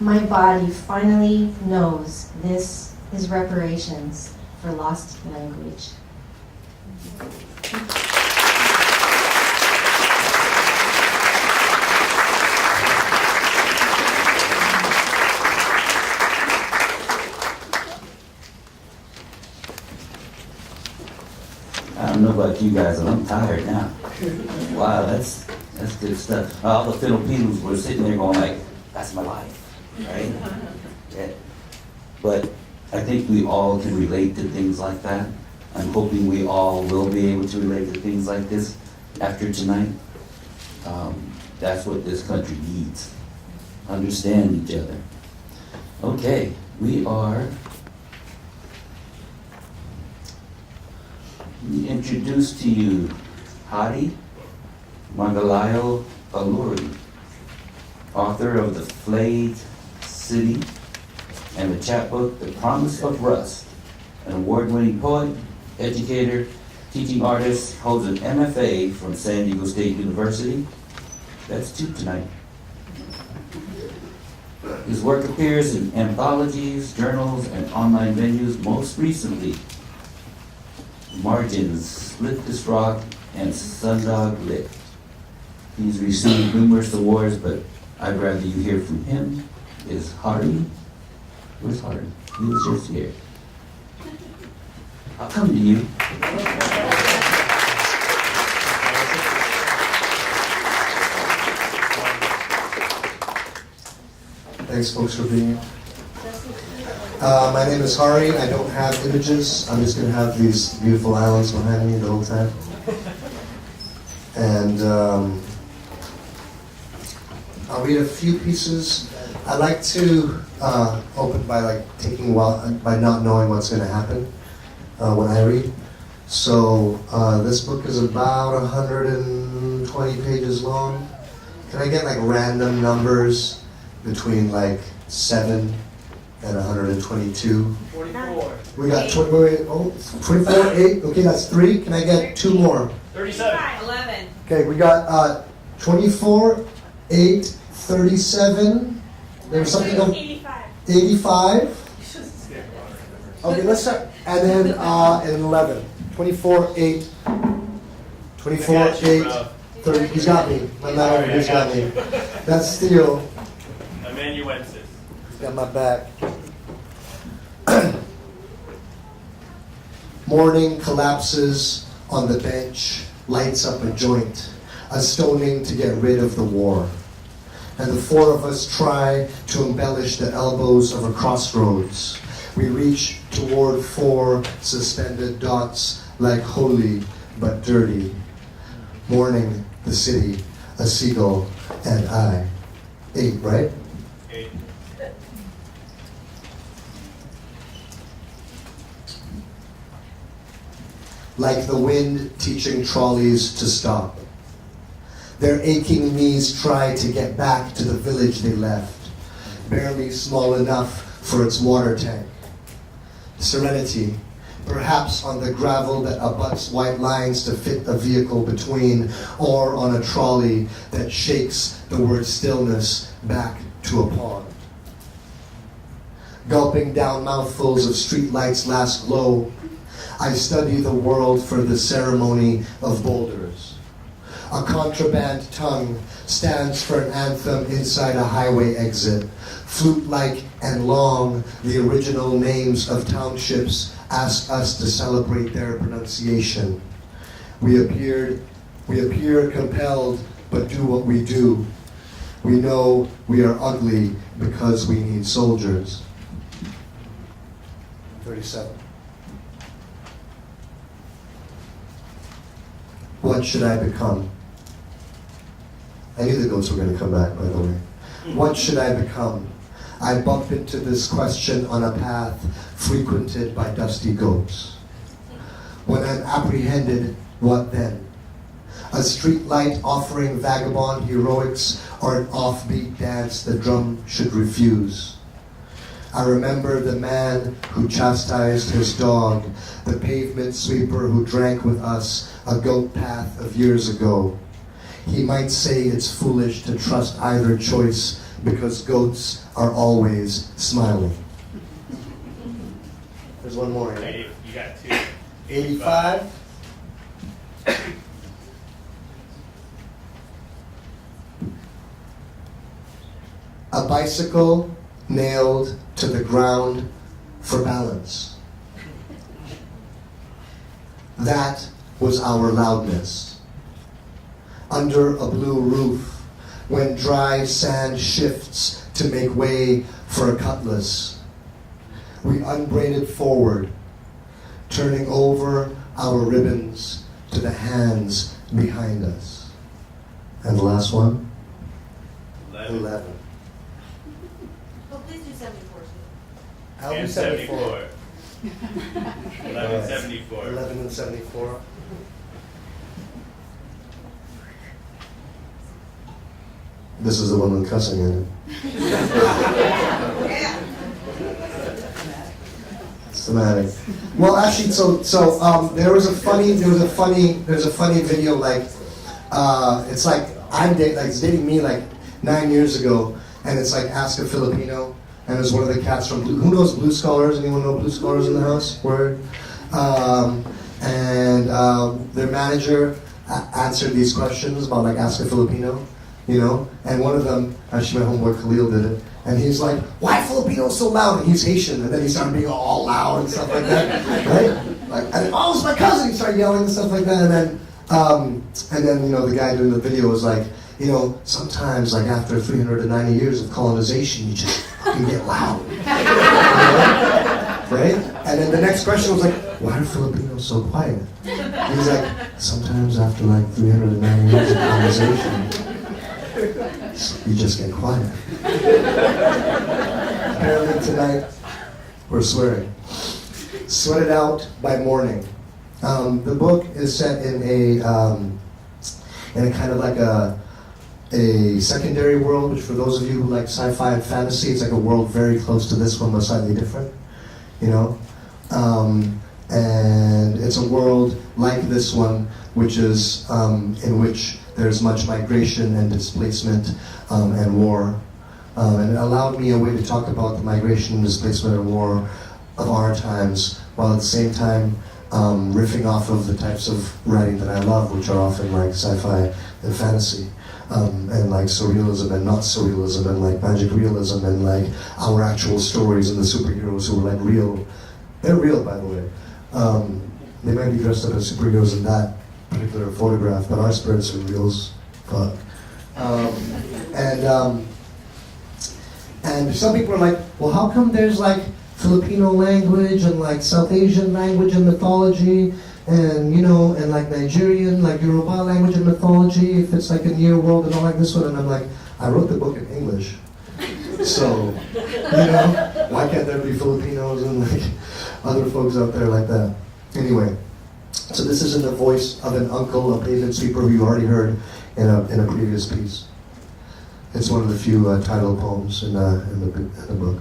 Speaker 5: My body finally knows this is reparations for lost language.
Speaker 2: I don't know about you guys, but I'm tired now. Wow, that's good stuff. All the Filipinos were sitting there going like, that's my life, right? Yeah. But I think we all can relate to things like that. I'm hoping we all will be able to relate to things like this after tonight. That's what this country needs. Understand each other. Okay, we introduce to you Hari Magalayo Aluri, author of The Flayed City and the chapbook The Promise of Rust, an award-winning poet, educator, teaching artist, holds an MFA from San Diego State University. That's 2 tonight. His work appears in anthologies, journals, and online venues, most recently Margins, Split This Rock, and Sundog Lit. He's received numerous awards, but I'd rather you hear from him. Is Hari? Where's Hari? He was just here. I'll come to you.
Speaker 7: Thanks, folks, for being here. My name is Hari. I don't have images. I'm just going to have these beautiful islands behind me the whole time. And I'll read a few pieces. I like to open by by not knowing what's going to happen when I read. So this book is about 120 pages long. Can I get like random numbers between like 7 and 122?
Speaker 6: 44.
Speaker 7: We got 24, 8. Okay, that's 3. Can I get 2 more?
Speaker 6: 37. 11.
Speaker 7: Okay, we got 24, 8, 37. There was something else. 85. Okay, let's start. And then and 11. 24, 8. 24, 8, 30. He's got me. My man, he's got me. That's Steele.
Speaker 6: Amanuensis.
Speaker 7: He's got my back. Morning collapses on the bench, lights up a joint, a stoning to get rid of the war. And the 4 of us try to embellish the elbows of a crossroads. We reach toward 4 suspended dots like holy but dirty. Morning, the city, a seagull, and I. 8, right?
Speaker 6: 8.
Speaker 7: Like the wind teaching trolleys to stop. Their aching knees try to get back to the village they left, barely small enough for its water tank. Serenity, perhaps on the gravel that abuts white lines to fit a vehicle between, or on a trolley that shakes the word stillness back to a pond. Gulping down mouthfuls of streetlights' last glow, I study the world for the ceremony of boulders. A contraband tongue stands for an anthem inside a highway exit. Flute-like and long, the original names of townships ask us to celebrate their pronunciation. We appear compelled, but do what we do. We know we are ugly because we need soldiers. 37. What should I become? I knew the goats were going to come back, by the way. What should I become? I bump into this question on a path frequented by dusty goats. When I'm apprehended, what then? A street light offering vagabond heroics or an offbeat dance the drum should refuse. I remember the man who chastised his dog, the pavement sweeper who drank with us a goat path of years ago. He might say it's foolish to trust either choice because goats are always smiling. There's one more here.
Speaker 6: You got two.
Speaker 7: 85. A bicycle nailed to the ground for balance. That was our loudness. Under a blue roof, when dry sand shifts to make way for a cutlass, we unbraided forward, turning over our ribbons to the hands behind us. And the last one? 11.
Speaker 8: Oh, please do 74.
Speaker 7: I'll do
Speaker 6: And
Speaker 7: 74.
Speaker 6: 1174.
Speaker 7: 11 and 74. This is the one with cussing in it. It's thematic. Well, actually, there's a funny video like, it's like it's dating me like 9 years ago, and it's like Ask a Filipino, and it's one of the cats from who knows Blue Scholars? Anyone know Blue Scholars in the house? Word. Their manager answered these questions about like Ask a Filipino, you know, and one of them, actually my homeboy Khalil did it, and he's like, why Filipinos so loud? And he's Haitian, and then he started being all loud and stuff like that, right? Like, and oh, it's my cousin. He started yelling and stuff like that, and then you know the guy doing the video was like, you know, sometimes like after 390 years of colonization, you just fucking get loud, you know? Right? And then the next question was like, why are Filipinos so quiet? He's like, sometimes after like 390 years of colonization, you just get quiet. Apparently tonight, we're swearing. Sweat It Out by Morning. The book is set in a kind of like a secondary world, which for those of you who like sci-fi and fantasy, it's like a world very close to this one, but slightly different, you know? And it's a world like this one, which is in which there's much migration and displacement and war. And it allowed me a way to talk about the migration, displacement, and war of our times, while at the same time riffing off of the types of writing that I love, which are often like sci-fi and fantasy. And like surrealism and not surrealism, and like magic realism, and like our actual stories and the superheroes who were like real. They're real, by the way. They might be dressed up as superheroes in that particular photograph, but our spirits are real as fuck. And some people are like, well, how come there's like Filipino language and like South Asian language and mythology, and you know, and like Nigerian, like Yoruba language and mythology, if it's like a near world and all like this one? And I'm like, I wrote the book in English, so you know, why can't there be Filipinos and like other folks out there like that? Anyway, so this is in the voice of an uncle, a pavement sweeper who you already heard in a previous piece. It's one of the few title poems in the book.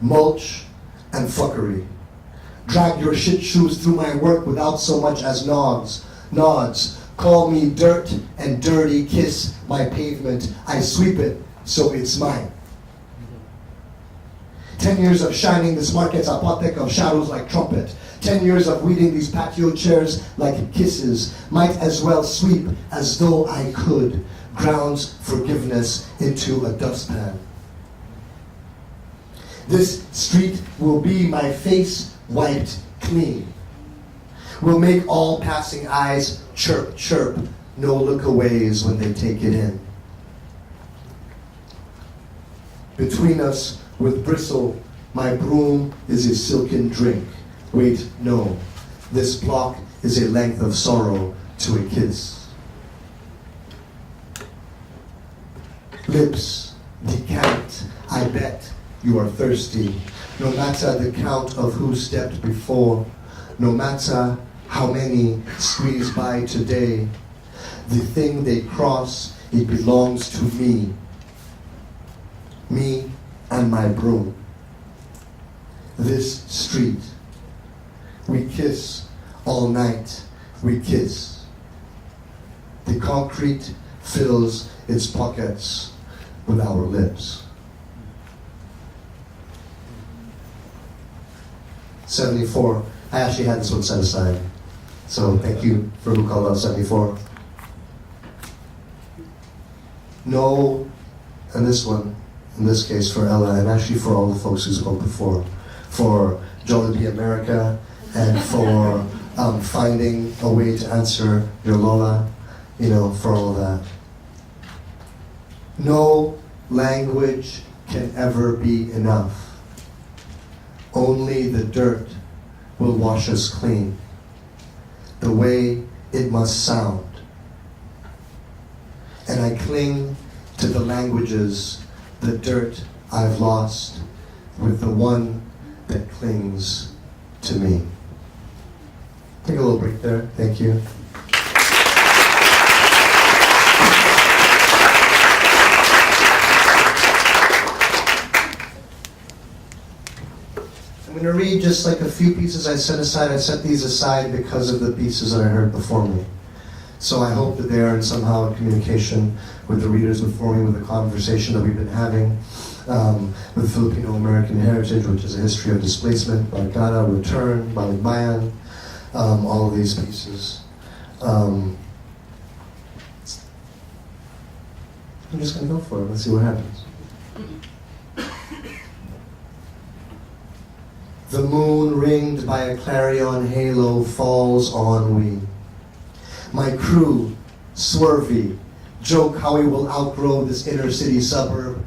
Speaker 7: Mulch and fuckery. Drag your shit shoes through my work without so much as nods. Call me dirt and dirty, kiss my pavement. I sweep it, so it's mine. 10 years of shining this market's apothec of shadows like trumpet. 10 years of weeding these patio chairs like kisses. Might as well sweep as though I could. Grounds forgiveness into a dustpan. This street will be my face wiped clean. Will make all passing eyes chirp, chirp, no lookaways when they take it in. Between us with bristle, my broom is a silken drink. Wait, no, this block is a length of sorrow to a kiss. Lips decant, I bet you are thirsty. No matter the count of who stepped before, no matter how many squeeze by today, the thing they cross, it belongs to me. Me and my broom. This street. We kiss all night. We kiss. The concrete fills its pockets with our lips. 74. I actually had this one set aside. So thank you for who called out 74. No, and this one, in this case for Ella, and actually for all the folks who spoke before, for Jollibee America, and for finding a way to answer your Lola, for all of that. No language can ever be enough. Only the dirt will wash us clean, the way it must sound. And I cling to the languages, the dirt I've lost, with the one that clings to me. Take a little break there. Thank you. I'm going to read just like a few pieces I set aside. I set these aside because of the pieces that I heard before me. So I hope that they are somehow in communication with the readers before me, with the conversation that we've been having with Filipino American heritage, which is a history of displacement, Barkada, return, Balikbayan, all of these pieces. I'm just going to go for it. Let's see what happens. The moon ringed by a clarion halo falls on we. My crew, swervy, joke how we will outgrow this inner city suburb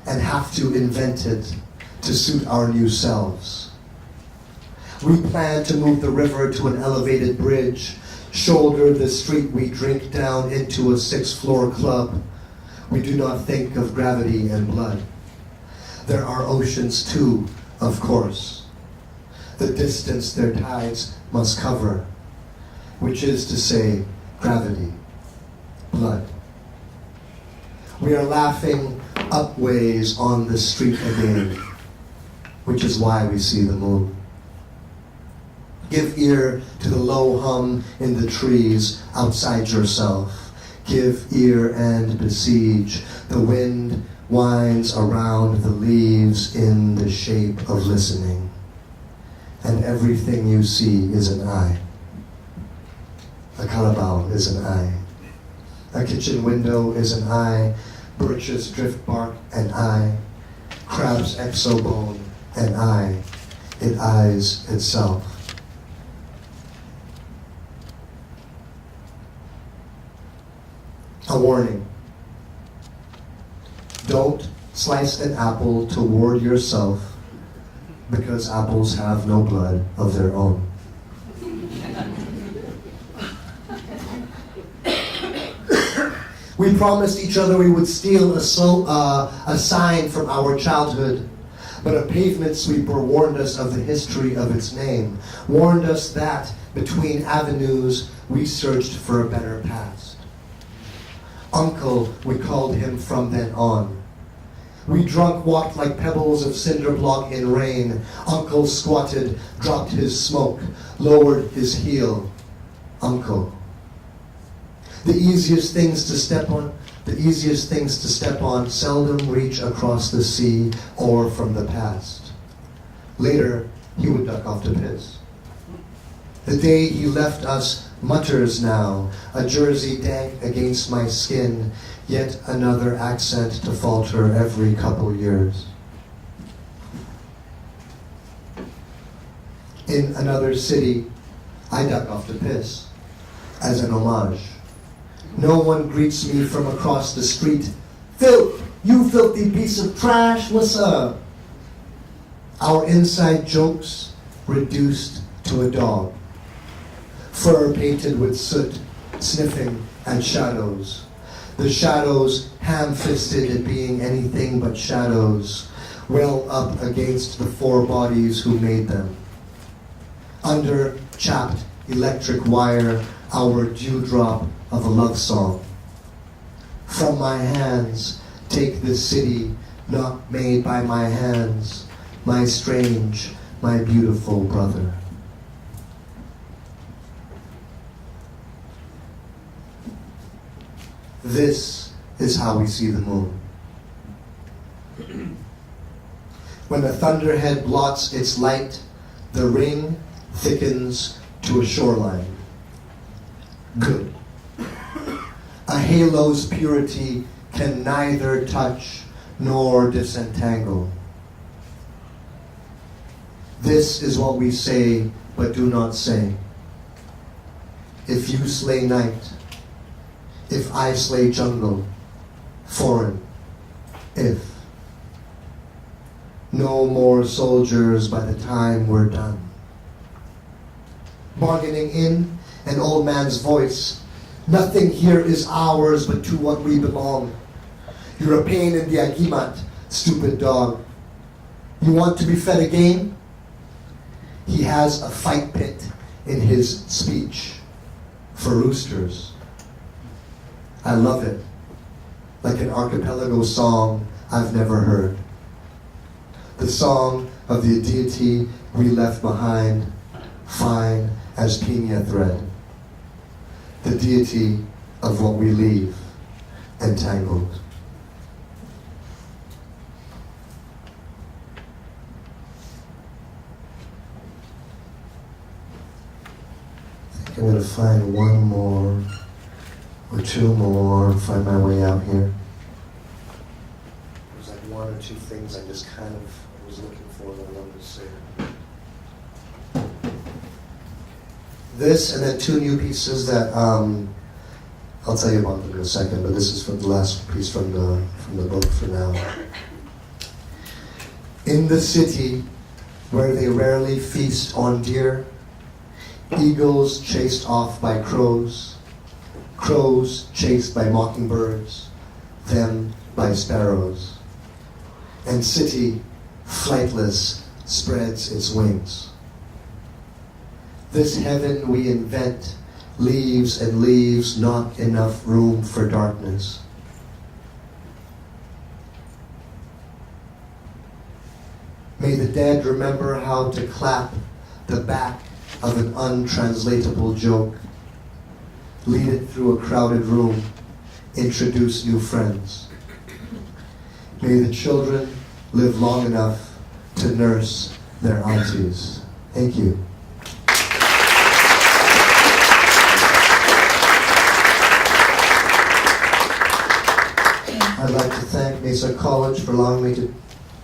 Speaker 7: and have to invent it to suit our new selves. We plan to move the river to an elevated bridge, shoulder the street we drink down into a 6th-floor club. We do not think of gravity and blood. There are oceans too, of course. The distance their tides must cover, which is to say, gravity, blood. We are laughing upways on the street again, which is why we see the moon. Give ear to the low hum in the trees outside yourself. Give ear and besiege. The wind winds around the leaves in the shape of listening. And everything you see is an eye. A kalabaw is an eye. A kitchen window is an eye. Birch's drift bark, an eye. Crab's exobone, an eye. It eyes itself. A warning. Don't slice an apple toward yourself, because apples have no blood of their own. We promised each other we would steal a sign from our childhood, but a pavement sweeper warned us of the history of its name, warned us that between avenues we searched for a better past. Uncle, we called him from then on. We drunk walked like pebbles of cinder block in rain. Uncle squatted, dropped his smoke, lowered his heel. Uncle. The easiest things to step on seldom reach across the sea or from the past. Later, he would duck off to piss. The day he left us mutters now, a jersey dank against my skin, yet another accent to falter every couple years. In another city, I duck off to piss, as an homage. No one greets me from across the street. Phil, you filthy piece of trash, what's up? Our inside jokes reduced to a dog. Fur painted with soot, sniffing at shadows. The shadows, ham-fisted at being anything but shadows, well up against the four bodies who made them. Under chapped electric wire, our dewdrop of a love song. From my hands, take this city, not made by my hands, my strange, my beautiful brother. This is how we see the moon. When the thunderhead blots its light, the ring thickens to a shoreline. Good. A halo's purity can neither touch nor disentangle. This is what we say, but do not say. If you slay night, if I slay jungle, foreign, if. No more soldiers by the time we're done. Bargaining in an old man's voice. Nothing here is ours but to what we belong. You're a pain in the agimat, stupid dog. You want to be fed a game? He has a fight pit in his speech for roosters. I love it, like an archipelago song I've never heard. The song of the deity we left behind, fine as piña thread. The deity of what we leave, entangled. I think I'm going to find one more or two more, find my way out here. There's like one or two things I just kind of was looking for that I wanted to say. This and then two new pieces that I'll tell you about them in a second, but this is from the last piece from the book for now. In the city where they rarely feast on deer, eagles chased off by crows, crows chased by mockingbirds, them by sparrows, and city, flightless, spreads its wings. This heaven we invent leaves and leaves not enough room for darkness. May the dead remember how to clap the back of an untranslatable joke, lead it through a crowded room, introduce new friends. May the children live long enough to nurse their aunties. Thank you. I'd like to thank Mesa College for allowing me to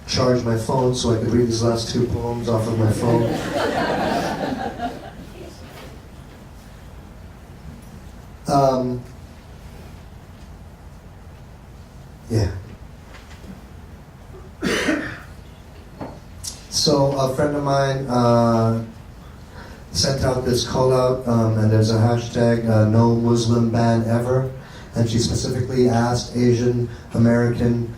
Speaker 7: charge my phone so I could read these last two poems off of my phone. Yeah. So a friend of mine sent out this call out, and there's a hashtag, no Muslim ban ever. And she specifically asked Asian American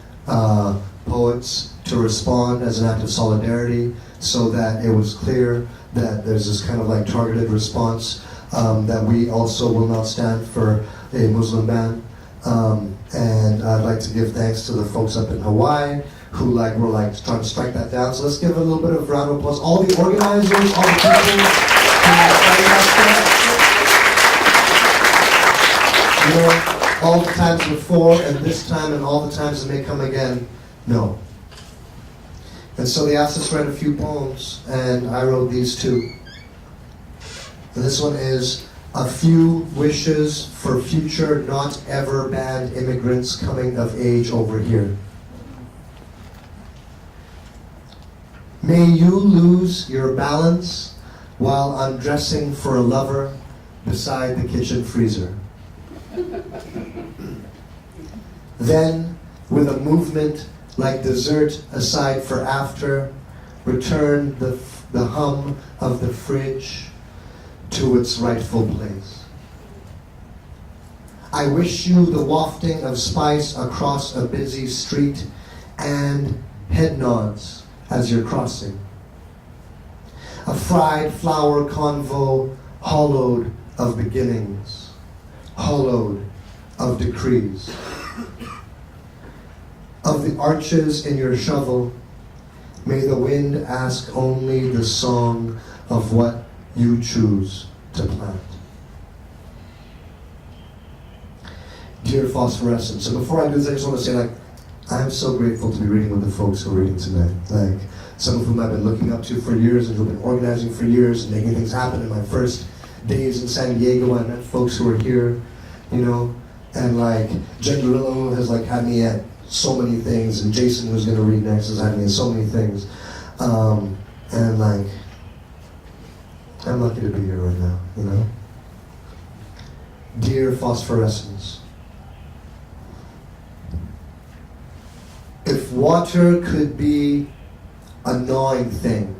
Speaker 7: poets to respond as an act of solidarity, so that it was clear that there's this kind of like targeted response, that we also will not stand for a Muslim ban. And I'd like to give thanks to the folks up in Hawaii who were trying to strike that down. So let's give a little bit of round of applause. All the organizers, all the people who started that stuff. All the times before and this time and all the times that may come again, no. And so they asked us to write a few poems, and I wrote these two. And this one is a few wishes for future not ever banned immigrants coming of age over here. May you lose your balance while undressing for a lover beside the kitchen freezer. Then, with a movement like dessert aside for after, return the hum of the fridge to its rightful place. I wish you the wafting of spice across a busy street and head nods as you're crossing. A fried flower convo hollowed of beginnings, hollowed of decrees. Of the arches in your shovel, may the wind ask only the song of what you choose to plant. Dear Phosphorescence. So before I do this, I just want to say, like, I'm so grateful to be reading with the folks who are reading tonight. Like, some of whom I've been looking up to for years and who've been organizing for years and making things happen. In my first days in San Diego, I met folks who were here, you know, and like, Jen Guerrillo has like had me at so many things, and Jason, who's going to read next, has had me at so many things. And like, I'm lucky to be here right now, you know. Dear Phosphorescence. If water could be a gnawing thing,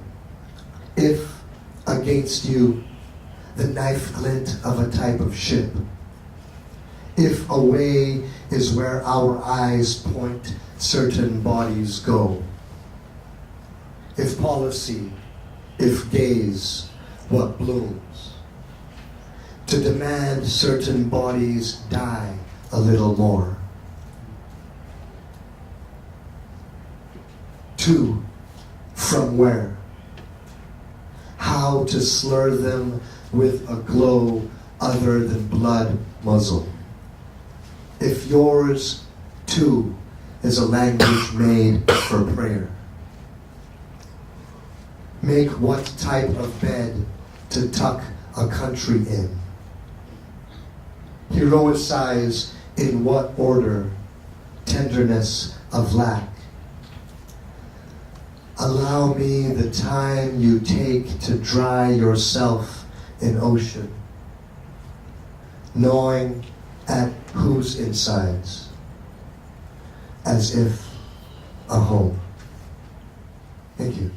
Speaker 7: if against you the knife glint of a type of ship, if away is where our eyes point certain bodies go, if policy, if gaze, what blooms, to demand certain bodies die a little more. Two, from where? How to slur them with a glow other than blood muzzle. If yours, too, is a language made for prayer. Make what type of bed to tuck a country in. Heroicize in what order? Tenderness of lack. Allow me the time you take to dry yourself in ocean, gnawing at whose insides, as if a home. Thank you.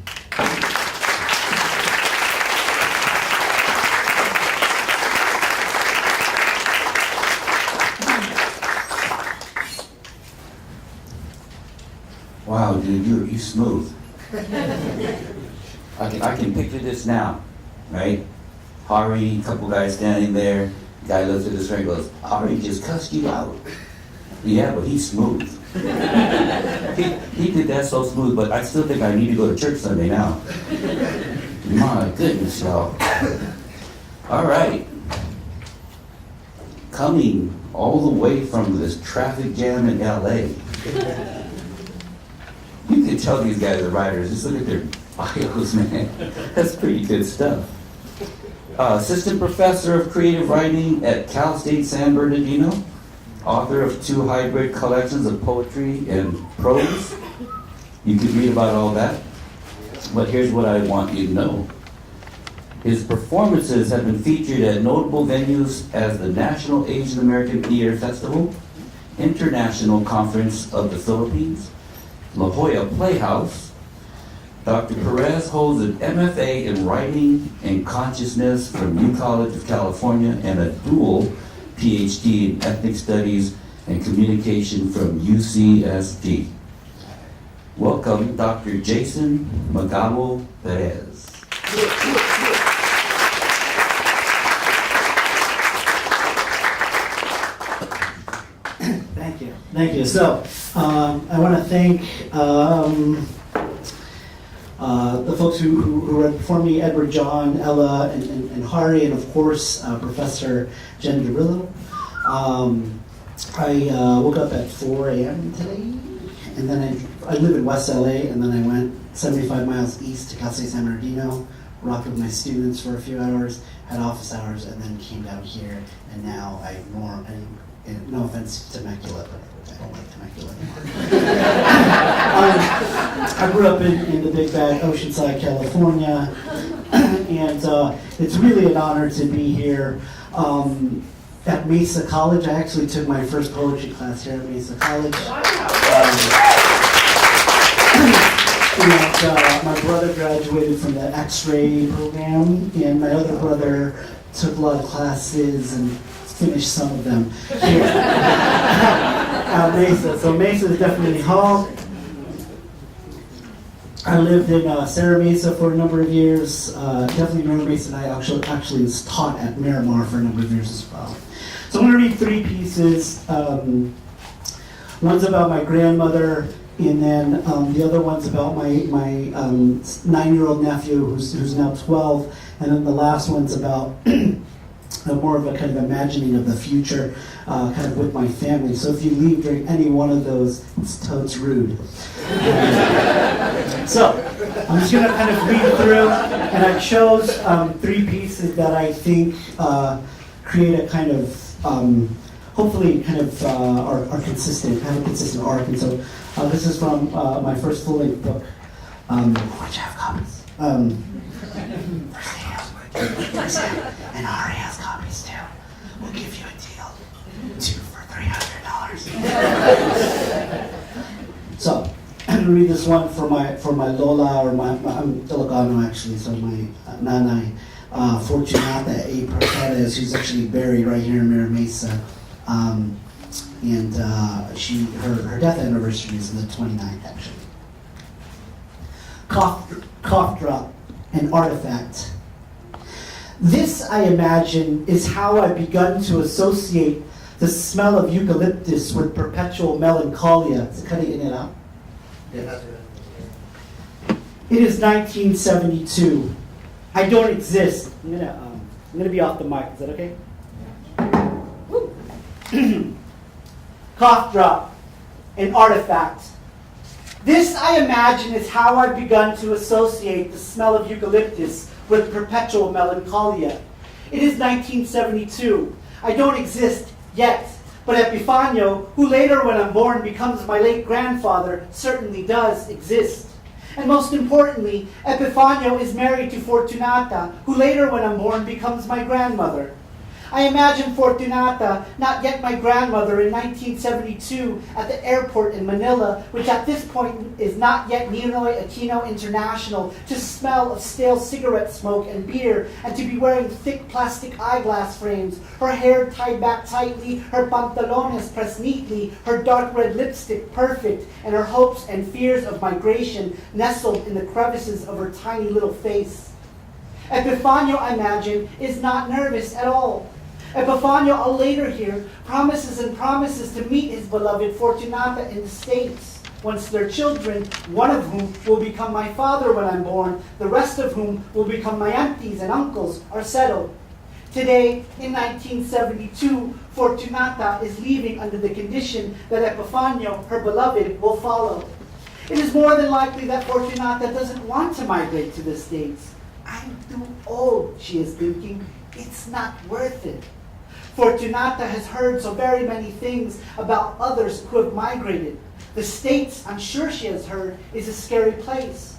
Speaker 2: Wow, dude, you smooth. I can picture this now, right? Hari, a couple guys standing there. Guy looks at his friend and goes, Ari just cussed you out. Yeah, but he's smooth. he did that so smooth, but I still think I need to go to church Sunday now. My goodness, y'all. All right. Coming all the way from this traffic jam in LA. You can tell these guys are writers. Just look at their bios, man. That's pretty good stuff. Assistant professor of creative writing at Cal State San Bernardino, author of 2 hybrid collections of poetry and prose. You can read about all that, but here's what I want you to know. His performances have been featured at notable venues as the National Asian American Theater Festival, International Conference of the Philippines, La Jolla Playhouse. Dr. Perez holds an MFA in Writing and Consciousness from U College of California and a dual PhD in Ethnic Studies and Communication from UCSD. Welcome, Dr. Jason Magabo Perez.
Speaker 9: Thank you. So, I want to thank the folks who read before me, Edward, John, Ella, and Hari, and of course, Professor Jen Guerrillo. I woke up at 4 a.m. today, and then I live in West LA, and then I went 75 miles east to Cal State San Bernardino, rocked with my students for a few hours, had office hours, and then came down here, and now no offense to Temecula, but I don't like Temecula anymore. I grew up in the big bad Oceanside, California, and it's really an honor to be here. At Mesa College, I actually took my first poetry class here at Mesa College. And my brother graduated from the X-ray program, and my other brother took a lot of classes and finished some of them here at Mesa. So Mesa is definitely home. I lived in Sarah Mesa for a number of years. Definitely Mira Mesa, and I actually was taught at Miramar for a number of years as well. So I'm going to read 3 pieces. One's about my grandmother, and then the other one's about my 9-year-old nephew who's now 12, and then the last one's about more of a kind of imagining of the future, kind of with my family. So if you leave during any one of those, it's rude. So I'm just going to kind of read through, and I chose 3 pieces that I think create a kind of, hopefully kind of are consistent, have a consistent arc. And so this is from my first full-length book, which I have copies. And Ari has copies too. We'll give you a deal. 2 for $300. So I'm gonna read this one for my Lola, or I'm Ilocano actually, so my Nanay, Fortunata A. Perez, who's actually buried right here in Mira Mesa. And her death anniversary is the 29th actually. Cough drop, an artifact. This, I imagine, is how I've begun to associate the smell of eucalyptus with perpetual melancholia. Is it cutting it out?
Speaker 7: Yeah.
Speaker 9: It is 1972. I don't exist. I'm gonna be off the mic. Is that okay? Cough drop, an artifact. This, I imagine, is how I've begun to associate the smell of eucalyptus with perpetual melancholia. It is 1972. I don't exist yet, but Epifanio, who later when I'm born becomes my late grandfather, certainly does exist. And most importantly, Epifanio is married to Fortunata, who later when I'm born becomes my grandmother. I imagine Fortunata, not yet my grandmother, in 1972 at the airport in Manila, which at this point is not yet Ninoy Aquino International, to smell of stale cigarette smoke and beer, and to be wearing thick plastic eyeglass frames, her hair tied back tightly, her pantalones pressed neatly, her dark red lipstick perfect, and her hopes and fears of migration nestled in the crevices of her tiny little face. Epifanio, I imagine, is not nervous at all. Epifanio, I'll later hear, promises and promises to meet his beloved Fortunata in the States. Once they're children, one of whom will become my father when I'm born, the rest of whom will become my aunties and uncles, are settled. Today, in 1972, Fortunata is leaving under the condition that Epifanio, her beloved, will follow. It is more than likely that Fortunata doesn't want to migrate to the States. I'm too old, she is thinking. It's not worth it. Fortunata has heard so very many things about others who have migrated. The States, I'm sure she has heard, is a scary place.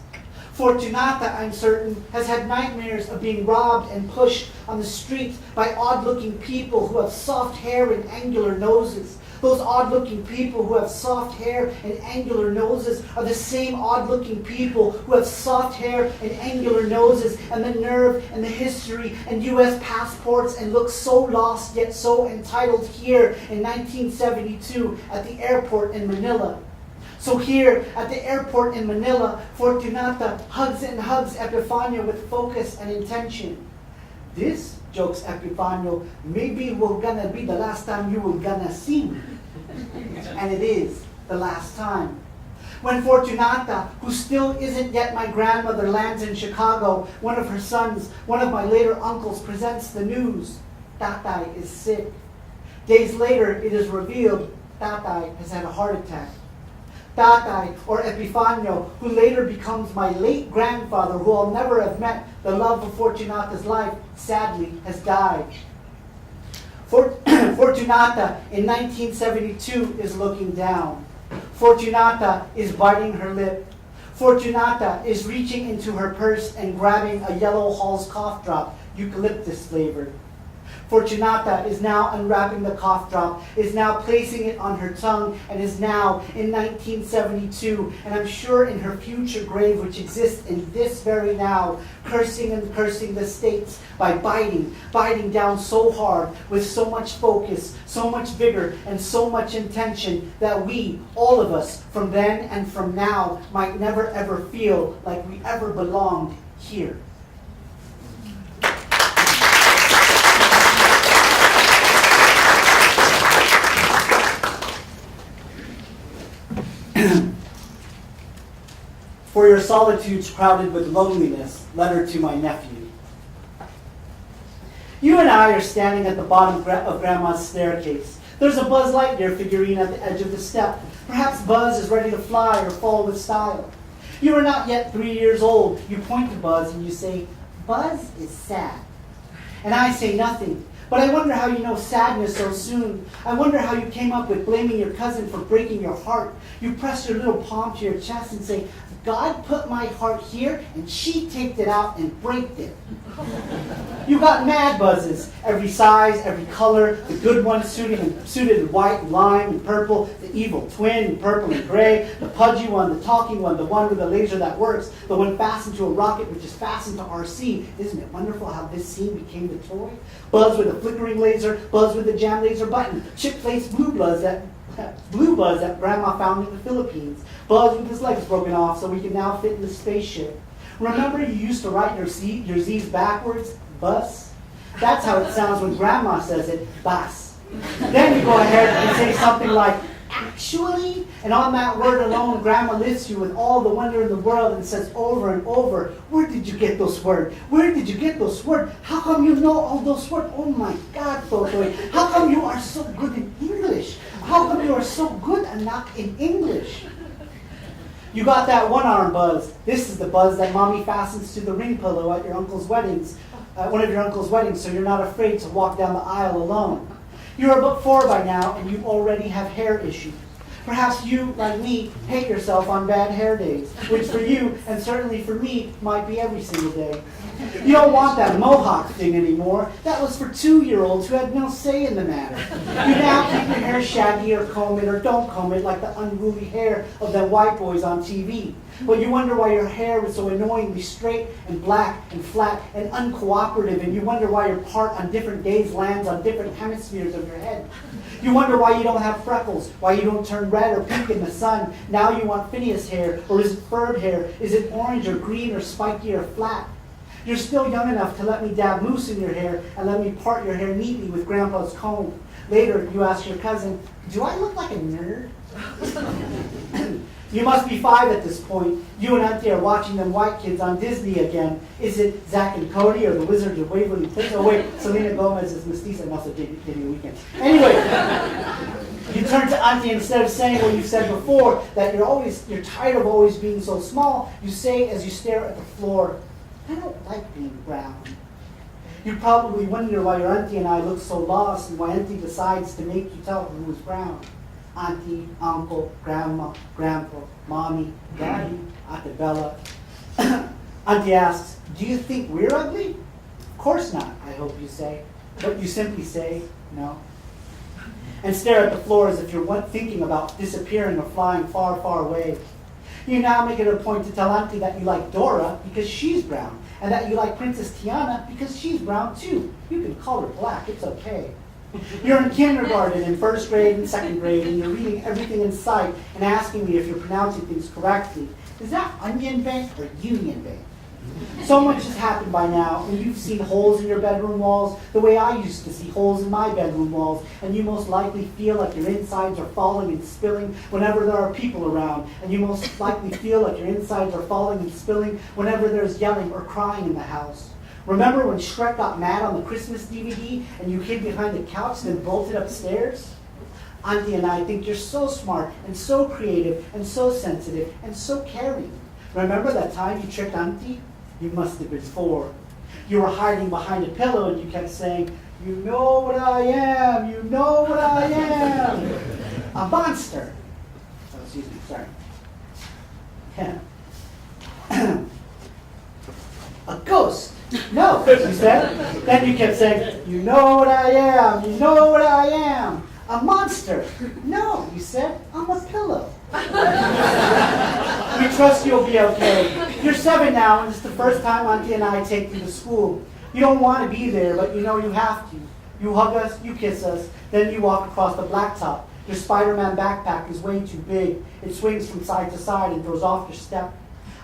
Speaker 9: Fortunata, I'm certain, has had nightmares of being robbed and pushed on the street by odd-looking people who have soft hair and angular noses. Those odd-looking people who have soft hair and angular noses are the same odd-looking people who have soft hair and angular noses and the nerve and the history and U.S. passports and look so lost yet so entitled here in 1972 at the airport in Manila. So here at the airport in Manila, Fortunata hugs and hugs Epifanio with focus and intention. This, jokes Epifanio, maybe we're gonna be the last time you will gonna see me. And it is the last time. When Fortunata, who still isn't yet my grandmother, lands in Chicago, one of her sons, one of my later uncles, presents the news. Tatay is sick. Days later, it is revealed Tatay has had a heart attack. Tatay, or Epifanio, who later becomes my late grandfather, who I'll never have met, the love of Fortunata's life, sadly has died. Fortunata in 1972 is looking down. Fortunata is biting her lip. Fortunata is reaching into her purse and grabbing a yellow Hall's cough drop, eucalyptus flavored. Fortunata is now unwrapping the cough drop, is now placing it on her tongue, and is now in 1972, and I'm sure in her future grave, which exists in this very now, cursing and cursing the states by biting down so hard, with so much focus, so much vigor, and so much intention, that we, all of us, from then and from now, might never ever feel like we ever belonged here. For your solitudes crowded with loneliness, letter to my nephew. You and I are standing at the bottom of Grandma's staircase. There's a Buzz Lightyear figurine at the edge of the step. Perhaps Buzz is ready to fly or fall with style. You are not yet 3 years old. You point to Buzz and you say, "Buzz is sad." And I say nothing. But I wonder how you know sadness so soon. I wonder how you came up with blaming your cousin for breaking your heart. You press your little palm to your chest and say, "God put my heart here and she taped it out and braked it." You got mad Buzzes, every size, every color, the good one suited in white and lime and purple, the evil twin in purple and gray, the pudgy one, the talking one, the one with a laser that works, the one fastened to a rocket which is fastened to RC. Isn't it wonderful how this scene became the toy? Buzz with a flickering laser, Buzz with a jam laser button, chip-faced blue Buzz that Grandma found in the Philippines. Buzz with his legs broken off so he can now fit in the spaceship. Remember you used to write your Z's backwards? Bus? That's how it sounds when Grandma says it, bus. Then you go ahead and say something like, "Actually?" And on that word alone, Grandma lifts you with all the wonder in the world and says over and over, "Where did you get those words? Where did you get those words? How come you know all those words? Oh my God, Totoy, how come you are so good in English? How come you are so good and not in English?" You got that one-arm Buzz. This is the Buzz that Mommy fastens to the ring pillow at your uncle's weddings, one of your uncle's weddings, so you're not afraid to walk down the aisle alone. You're about 4 by now, and you already have hair issues. Perhaps you, like me, hate yourself on bad hair days, which for you, and certainly for me, might be every single day. You don't want that mohawk thing anymore. That was for 2-year-olds who had no say in the matter. You now keep your hair shaggy or comb it or don't comb it like the unruly hair of the white boys on TV. But you wonder why your hair was so annoyingly straight and black and flat and uncooperative, and you wonder why your part on different days lands on different hemispheres of your head. You wonder why you don't have freckles, why you don't turn red or pink in the sun. Now you want Phineas hair, or is it furred hair? Is it orange or green or spiky or flat? You're still young enough to let me dab mousse in your hair and let me part your hair neatly with Grandpa's comb. Later, you ask your cousin, "Do I look like a nerd?" You must be 5 at this point. You and Auntie are watching them white kids on Disney again. Is it Zack and Cody or the Wizards of Waverly Place? Oh wait, Selena Gomez is Mestiza and also Diddy Weekend. Anyway, you turn to Auntie, instead of saying what you said before, that you're tired of always being so small, you say as you stare at the floor, "I don't like being brown." You probably wonder why your Auntie and I look so lost and why Auntie decides to make you tell her who is brown. Auntie, Uncle, Grandma, Grandpa, Mommy, Daddy, Ate Bella. Auntie asks, "Do you think we're ugly?" "Of course not," I hope you say. But you simply say, "No." And stare at the floor as if you're thinking about disappearing or flying far, far away. You now make it a point to tell Auntie that you like Dora because she's brown, and that you like Princess Tiana because she's brown too. You can call her black, it's okay. You're in kindergarten, in 1st grade and 2nd grade, and you're reading everything in sight and asking me if you're pronouncing things correctly. Is that Onion Bank or Union Bank? So much has happened by now, and you've seen holes in your bedroom walls the way I used to see holes in my bedroom walls, and you most likely feel like your insides are falling and spilling whenever there are people around, and you most likely feel like your insides are falling and spilling whenever there's yelling or crying in the house. Remember when Shrek got mad on the Christmas DVD and you hid behind the couch then bolted upstairs? Auntie and I think you're so smart and so creative and so sensitive and so caring. Remember that time you tricked Auntie? You must have been 4. You were hiding behind a pillow and you kept saying, "You know what I am, you know what I am." A monster. Oh, excuse me, sorry. Yeah. A ghost. No, you said. Then you kept saying, you know what I am, you know what I am. A monster. No, you said, I'm a pillow. We trust you'll be okay. You're 7 now, and it's the first time Auntie and I take you to school. You don't want to be there, but you know you have to. You hug us, you kiss us, then you walk across the blacktop. Your Spider-Man backpack is way too big. It swings from side to side and throws off your step.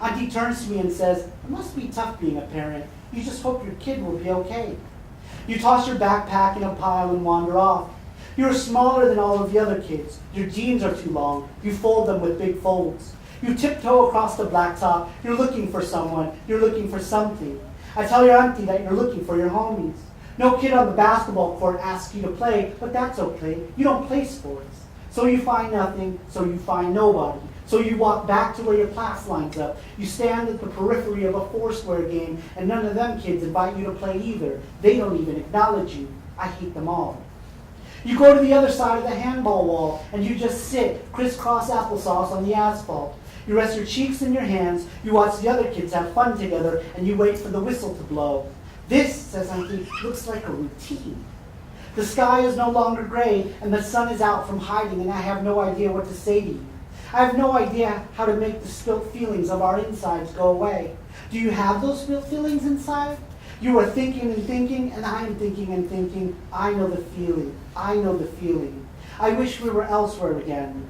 Speaker 9: Auntie turns to me and says, it must be tough being a parent. You just hope your kid will be okay. You toss your backpack in a pile and wander off. You're smaller than all of the other kids. Your jeans are too long. You fold them with big folds. You tiptoe across the blacktop. You're looking for someone. You're looking for something. I tell your auntie that you're looking for your homies. No kid on the basketball court asks you to play, but that's okay. You don't play sports. So you find nothing, so you find nobody. So you walk back to where your class lines up. You stand at the periphery of a foursquare game, and none of them kids invite you to play either. They don't even acknowledge you. I hate them all. You go to the other side of the handball wall, and you just sit, crisscross applesauce on the asphalt. You rest your cheeks in your hands, you watch the other kids have fun together, and you wait for the whistle to blow. This, says Auntie, looks like a routine. The sky is no longer gray, and the sun is out from hiding, and I have no idea what to say to you. I have no idea how to make the spilt feelings of our insides go away. Do you have those spilt feelings inside? You are thinking and thinking, and I am thinking and thinking. I know the feeling. I know the feeling. I wish we were elsewhere again.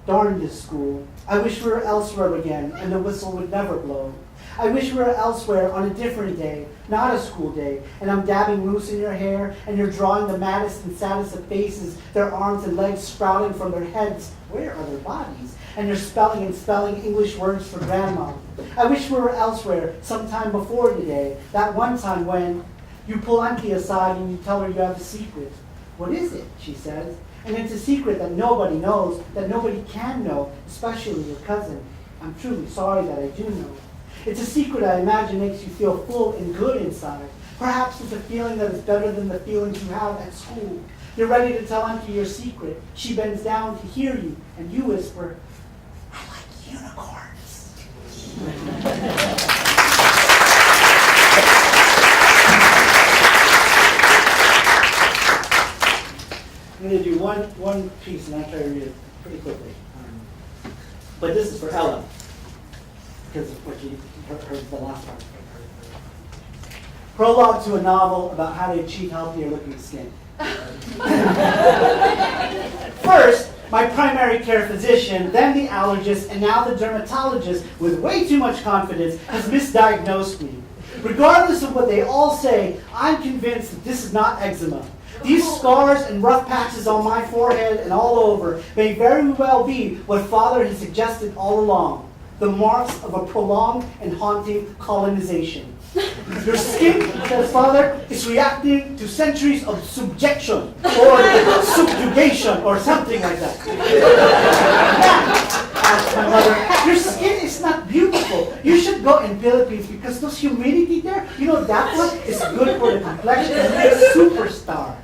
Speaker 9: Darn this school. I wish we were elsewhere again, and the whistle would never blow. I wish we were elsewhere on a different day, not a school day, and I'm dabbing mousse in your hair, and you're drawing the maddest and saddest of faces, their arms and legs sprouting from their heads. Where are their bodies? And you're spelling and spelling English words for grandma. I wish we were elsewhere sometime before today, that one time when you pull Auntie aside and you tell her you have a secret. What is it? She says. And it's a secret that nobody knows, that nobody can know, especially your cousin. I'm truly sorry that I do know. It's a secret I imagine makes you feel full and good inside. Perhaps it's a feeling that is better than the feelings you have at school. You're ready to tell Auntie your secret. She bends down to hear you, and you whisper, I like unicorns. I'm going to do one piece, and I'll try to read it pretty quickly. But this is for Ella, because of what you heard the last part. Prologue to a novel about how to achieve healthier looking skin. First, my primary care physician, then the allergist, and now the dermatologist, with way too much confidence, has misdiagnosed me. Regardless of what they all say, I'm convinced that this is not eczema. These scars and rough patches on my forehead and all over may very well be what Father has suggested all along, the marks of a prolonged and haunting colonization. Your skin, says Father, is reacting to centuries of subjection or subjugation or something like that. Asked my mother, your skin is not beautiful. You should go in Philippines because those humidity there, you know that one is good for the complexion. It's a superstar.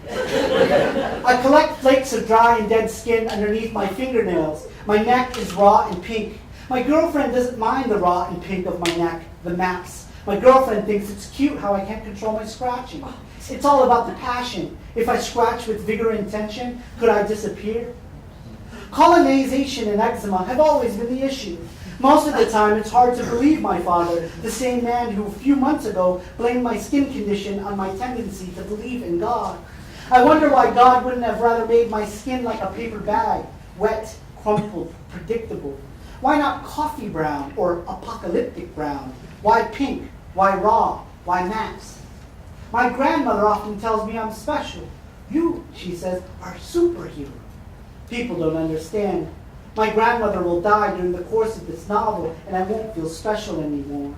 Speaker 9: I collect flakes of dry and dead skin underneath my fingernails. My neck is raw and pink. My girlfriend doesn't mind the raw and pink of my neck, the maps. My girlfriend thinks it's cute how I can't control my scratching. It's all about the passion. If I scratch with vigor and intention, could I disappear? Colonization and eczema have always been the issue. Most of the time, it's hard to believe my father, the same man who a few months ago blamed my skin condition on my tendency to believe in God. I wonder why God wouldn't have rather made my skin like a paper bag, wet, crumpled, predictable. Why not coffee brown or apocalyptic brown? Why pink? Why raw? Why mattes? My grandmother often tells me I'm special. You, she says, are a superhero. People don't understand. My grandmother will die during the course of this novel, and I won't feel special anymore.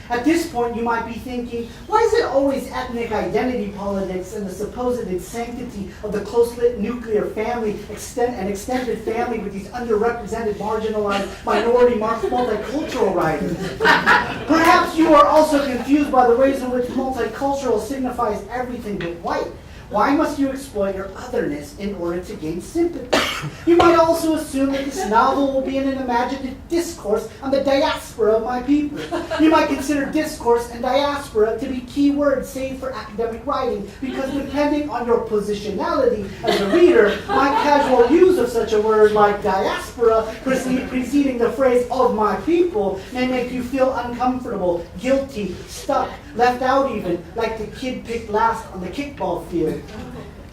Speaker 9: At this point, you might be thinking, why is it always ethnic identity politics and the supposed sanctity of the close-knit nuclear family and extended family with these underrepresented, marginalized, minority multicultural writers? Perhaps you are also confused by the ways in which multicultural signifies everything but white. Why must you exploit your otherness in order to gain sympathy? You might also assume that this novel will be an imaginative discourse on the diaspora of my people. You might consider discourse and diaspora to be key words saved for academic writing, because depending on your positionality as a reader, my casual use of such a word like diaspora preceding the phrase of my people may make you feel uncomfortable, guilty, stuck, left out even, like the kid picked last on the kickball field.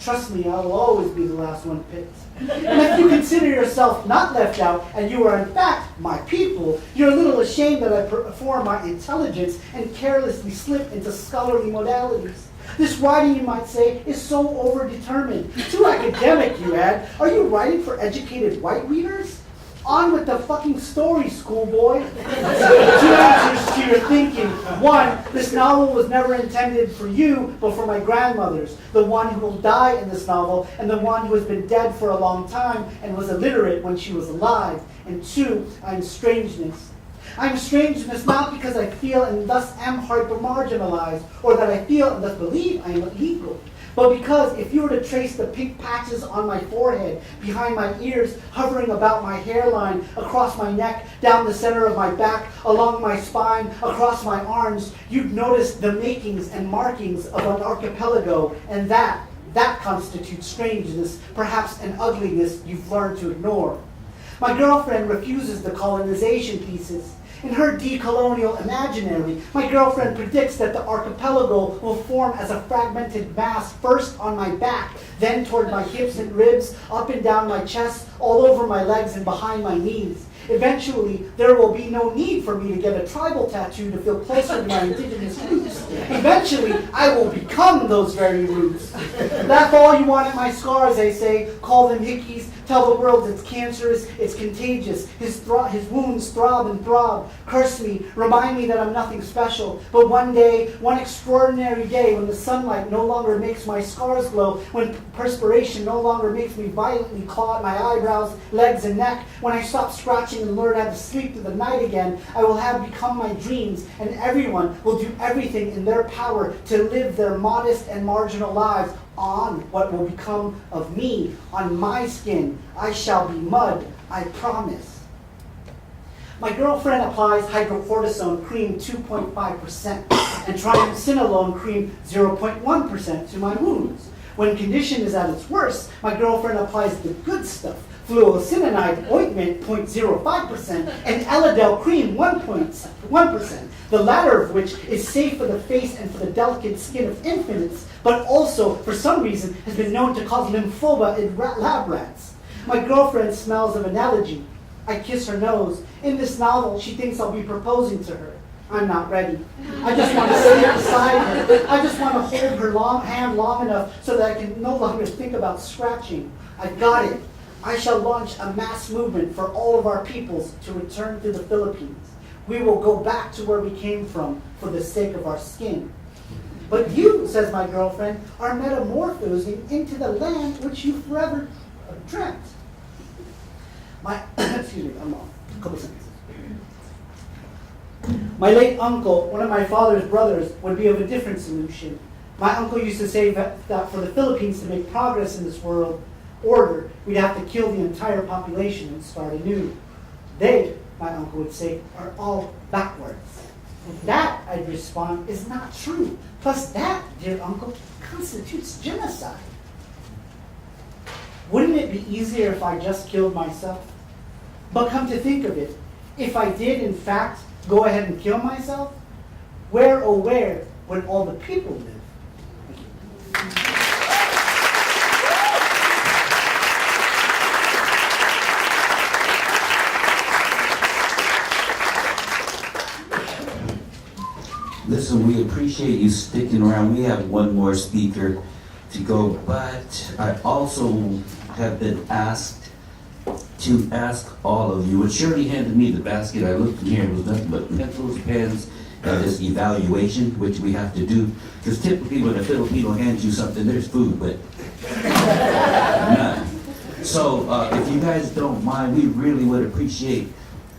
Speaker 9: Trust me, I will always be the last one picked. And if you consider yourself not left out, and you are in fact my people, you're a little ashamed that I perform my intelligence and carelessly slip into scholarly modalities. This writing, you might say, is so overdetermined. Too academic, you add. Are you writing for educated white readers? On with the fucking story, schoolboy. Two answers to your thinking. One, this novel was never intended for you, but for my grandmothers. The one who will die in this novel, and the one who has been dead for a long time and was illiterate when she was alive. And two, I'm strangeness. I'm strangeness not because I feel and thus am hyper-marginalized, or that I feel and thus believe I am illegal, but because if you were to trace the pink patches on my forehead, behind my ears, hovering about my hairline, across my neck, down the center of my back, along my spine, across my arms, you'd notice the makings and markings of an archipelago, and that constitutes strangeness, perhaps an ugliness you've learned to ignore. My girlfriend refuses the colonization thesis. In her decolonial imaginary, my girlfriend predicts that the archipelago will form as a fragmented mass, first on my back, then toward my hips and ribs, up and down my chest, all over my legs and behind my knees. Eventually, there will be no need for me to get a tribal tattoo to feel closer to my indigenous roots. Eventually, I will become those very roots. Laugh all you want at my scars, they say. Call them hickeys. Tell the world it's cancerous, it's contagious. His wounds throb and throb. Curse me, remind me that I'm nothing special. But one day, one extraordinary day, when the sunlight no longer makes my scars glow, when perspiration no longer makes me violently claw at my eyebrows, legs, and neck, when I stop scratching and learn how to sleep through the night again, I will have become my dreams, and everyone will do everything in their power to live their modest and marginal lives on what will become of me, on my skin. I shall be mud, I promise. My girlfriend applies hydrocortisone cream 2.5% and triamcinolone cream 0.1% to my wounds. When condition is at its worst, my girlfriend applies the good stuff, fluocinamide ointment 0.05% and Elidel cream 1%, the latter of which is safe for the face and for the delicate skin of infants, but also, for some reason, has been known to cause lymphoma in lab rats. My girlfriend smells of analogy. I kiss her nose. In this novel, she thinks I'll be proposing to her. I'm not ready. I just want to sit beside her. I just want to hold her hand long enough so that I can no longer think about scratching. I've got it. I shall launch a mass movement for all of our peoples to return to the Philippines. We will go back to where we came from for the sake of our skin. But you, says my girlfriend, are metamorphosing into the land which you forever dreamt. Excuse me, I'm off. A couple sentences. My late uncle, one of my father's brothers, would be of a different solution. My uncle used to say that for the Philippines to make progress in this world order, we'd have to kill the entire population and start anew. They, my uncle would say, are all backwards. That, I'd respond, is not true. Plus that, dear uncle, constitutes genocide. Wouldn't it be easier if I just killed myself? But come to think of it, if I did, in fact, go ahead and kill myself, where, oh where, would all the people live?
Speaker 2: Listen, we appreciate you sticking around. We have one more speaker to go, but I also have been asked to ask all of you. When Shirley handed me the basket, I looked in here, it was nothing but pencils, pens, and this evaluation, which we have to do. Because typically when a Filipino hands you something, there's food, but none. So if you guys don't mind, we really would appreciate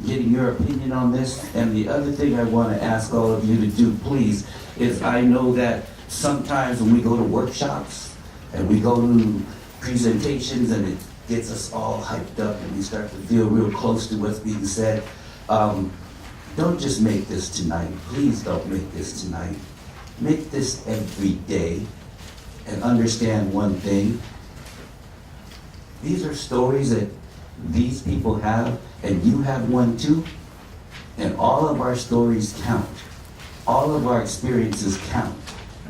Speaker 2: getting your opinion on this. And the other thing I want to ask all of you to do, please, is I know that sometimes when we go to workshops, and we go to presentations and it gets us all hyped up and we start to feel real close to what's being said. Don't just make this tonight. Please don't make this tonight. Make this every day and understand one thing. These are stories that these people have, and you have one too. And all of our stories count. All of our experiences count.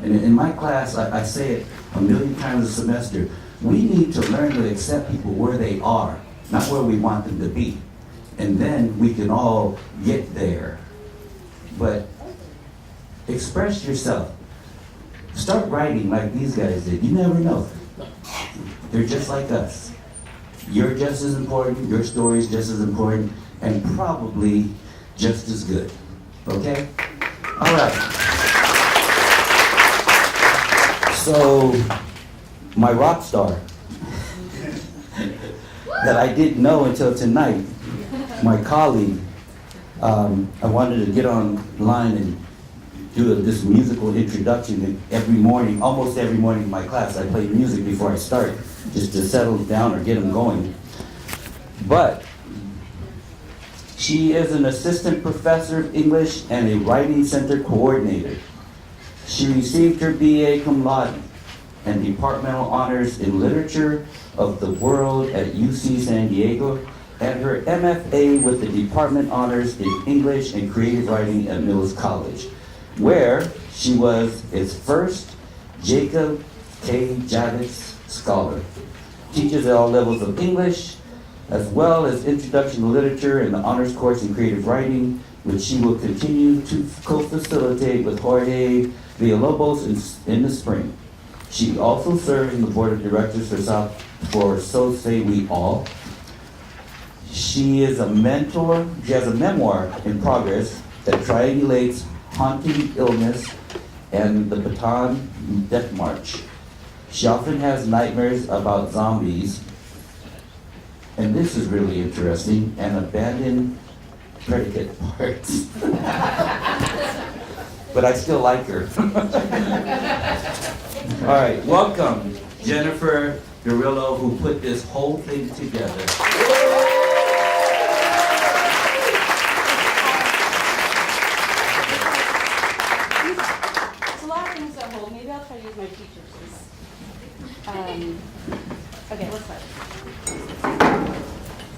Speaker 2: And in my class, I say it a million times a semester, we need to learn to accept people where they are, not where we want them to be. And then we can all get there. But express yourself. Start writing like these guys did. You never know. They're just like us. You're just as important, your story is just as important, and probably just as good. Okay? All right. So, my rock star that I didn't know until tonight, my colleague, I wanted to get online and do this musical introduction. And every morning, almost every morning in my class, I play music before I start, just to settle down or get them going. But she is an assistant professor of English and a writing center coordinator. She received her BA cum laude and departmental honors in literature of the world at UC San Diego, and her MFA with the department honors in English and creative writing at Mills College, where she was its first Jacob K. Javits Scholar. Teaches at all levels of English, as well as Introduction to Literature and the Honors Course in Creative Writing, which she will continue to co-facilitate with Jorge Villalobos in the spring. She also serves on the board of directors for So Say We All. She is a mentor. She has a memoir in progress that triangulates haunting illness and the Baton Death March. She often has nightmares about zombies, and this is really interesting, and abandoned predicate parts. But I still like her. All right, welcome, Jennifer Garillo, who put this whole thing together.
Speaker 10: It's a lot of things to hold. Maybe I'll try to use my teacher, please. Okay, let's start.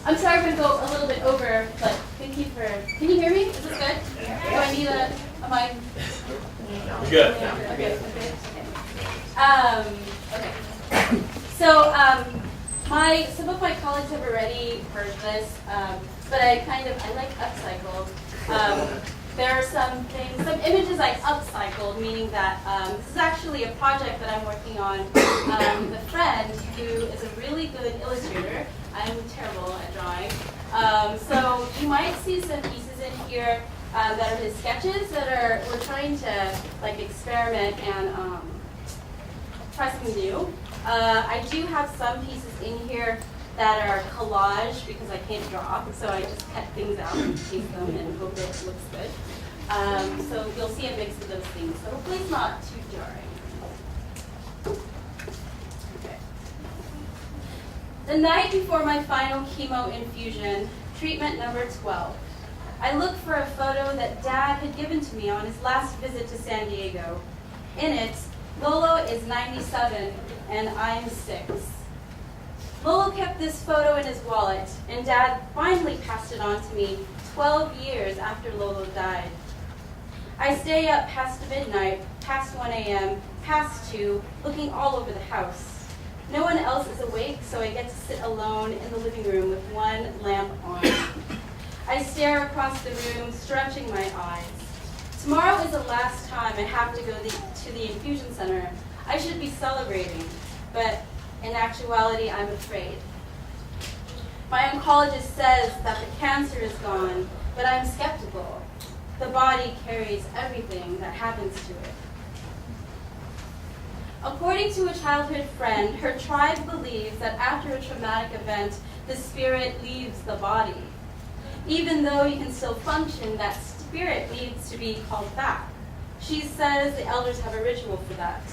Speaker 10: I'm sorry if I go a little bit over, but thank you for. Can you hear me? Is this good? Do I need a mic?
Speaker 6: Good.
Speaker 10: Okay. Okay. So, some of my colleagues have already heard this, but I like upcycle. There are some images I upcycled, meaning that this is actually a project that I'm working on with a friend who is a really good illustrator. I'm terrible at drawing. So you might see some pieces in here that are his sketches that we're trying to experiment and try something new. I do have some pieces in here that are collage because I can't draw, so I just cut things out and paste them and hope it looks good. So you'll see a mix of those things. So hopefully it's not too jarring. Okay. The night before my final chemo infusion, treatment number 12, I looked for a photo that Dad had given to me on his last visit to San Diego. In it, Lolo is 97 and I'm 6. Lolo kept this photo in his wallet, and Dad finally passed it on to me 12 years after Lolo died. I stay up past midnight, past 1 a.m., past 2, looking all over the house. No one else is awake, so I get to sit alone in the living room with one lamp on. I stare across the room, stretching my eyes. Tomorrow is the last time I have to go to the infusion center. I should be celebrating, but in actuality, I'm afraid. My oncologist says that the cancer is gone, but I'm skeptical. The body carries everything that happens to it. According to a childhood friend, her tribe believes that after a traumatic event, the spirit leaves the body. Even though you can still function, that spirit needs to be called back. She says the elders have a ritual for that.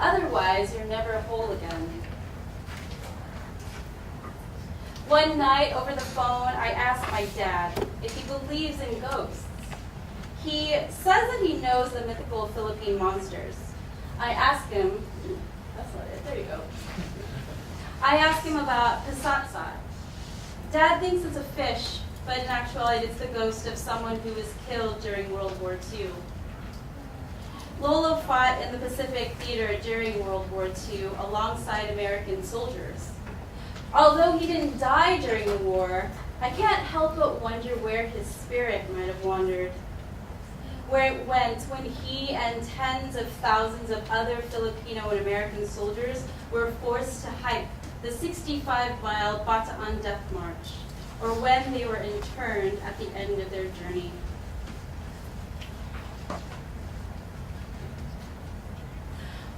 Speaker 10: Otherwise, you're never whole again. One night over the phone, I asked my dad if he believes in ghosts. He says that he knows the mythical Philippine monsters. I asked him, that's not it, there you go. I asked him about Pasatsat. Dad thinks it's a fish, but in actuality it's the ghost of someone who was killed during World War II. Lolo fought in the Pacific Theater during World War II alongside American soldiers. Although he didn't die during the war, I can't help but wonder where his spirit might have wandered. Where it went when he and tens of thousands of other Filipino and American soldiers were forced to hike the 65-mile Bataan Death March, or when they were interned at the end of their journey.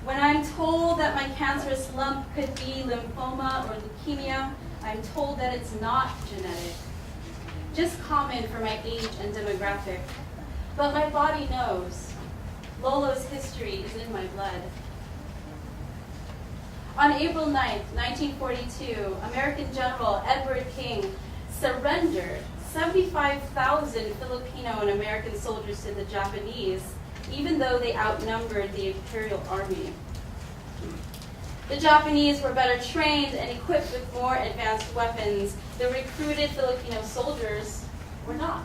Speaker 10: When I'm told that my cancerous lump could be lymphoma or leukemia, I'm told that it's not genetic, just common for my age and demographic. But my body knows. Lolo's history is in my blood. On April 9th, 1942, American General Edward King surrendered 75,000 Filipino and American soldiers to the Japanese, even though they outnumbered the Imperial Army. The Japanese were better trained and equipped with more advanced weapons. The recruited Filipino soldiers were not.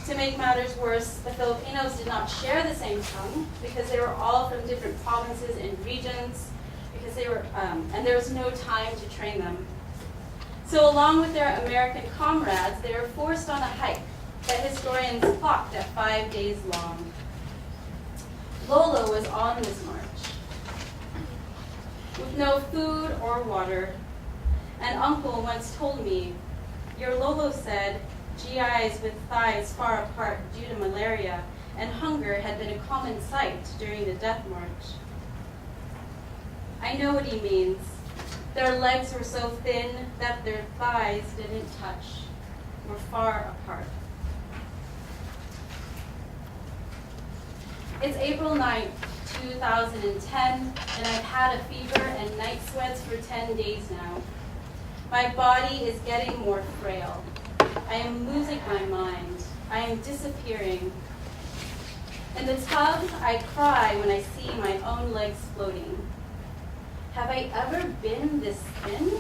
Speaker 10: To make matters worse, the Filipinos did not share the same tongue because they were all from different provinces and regions, because they were, and there was no time to train them. So along with their American comrades, they were forced on a hike that historians clocked at 5 days long. Lolo was on this march, with no food or water. An uncle once told me, "Your Lolo said GIs with thighs far apart due to malaria and hunger had been a common sight during the death march." I know what he means. Their legs were so thin that their thighs didn't touch, were far apart. It's April 9th, 2010, and I've had a fever and night sweats for 10 days now. My body is getting more frail. I am losing my mind. I am disappearing. In the tub, I cry when I see my own legs floating. Have I ever been this thin?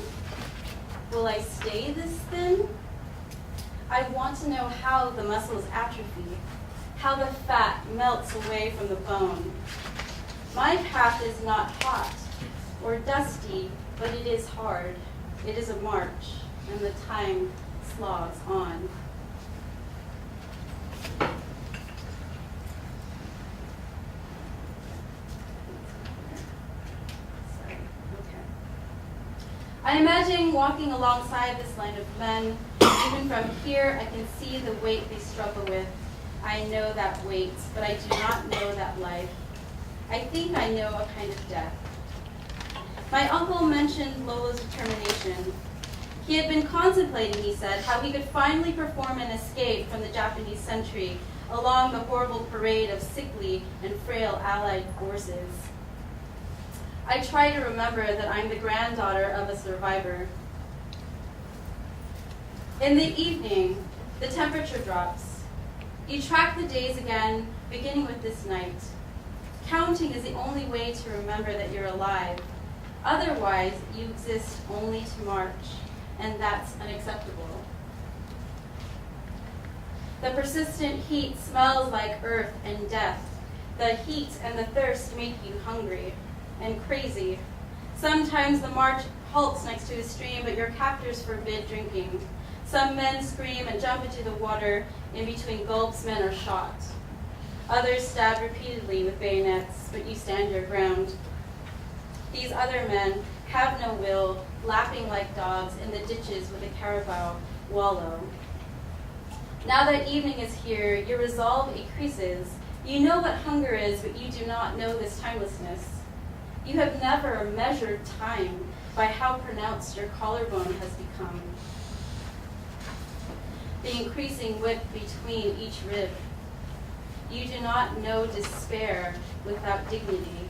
Speaker 10: Will I stay this thin? I want to know how the muscles atrophy, how the fat melts away from the bone. My path is not hot or dusty, but it is hard. It is a march, and the time slogs on. I imagine walking alongside this line of men. Even from here, I can see the weight they struggle with. I know that weight, but I do not know that life. I think I know a kind of death. My uncle mentioned Lolo's determination. He had been contemplating, he said, how he could finally perform an escape from the Japanese sentry along the horrible parade of sickly and frail Allied forces. I try to remember that I'm the granddaughter of a survivor. In the evening, the temperature drops. You track the days again, beginning with this night. Counting is the only way to remember that you're alive. Otherwise, you exist only to march, and that's unacceptable. The persistent heat smells like earth and death. The heat and the thirst make you hungry and crazy. Sometimes the march halts next to a stream, but your captors forbid drinking. Some men scream and jump into the water. In between gulps, men are shot. Others stab repeatedly with bayonets, but you stand your ground. These other men have no will, lapping like dogs in the ditches where the carabao wallow. Now that evening is here, your resolve increases. You know what hunger is, but you do not know this timelessness. You have never measured time by how pronounced your collarbone has become. The increasing width between each rib. You do not know despair without dignity.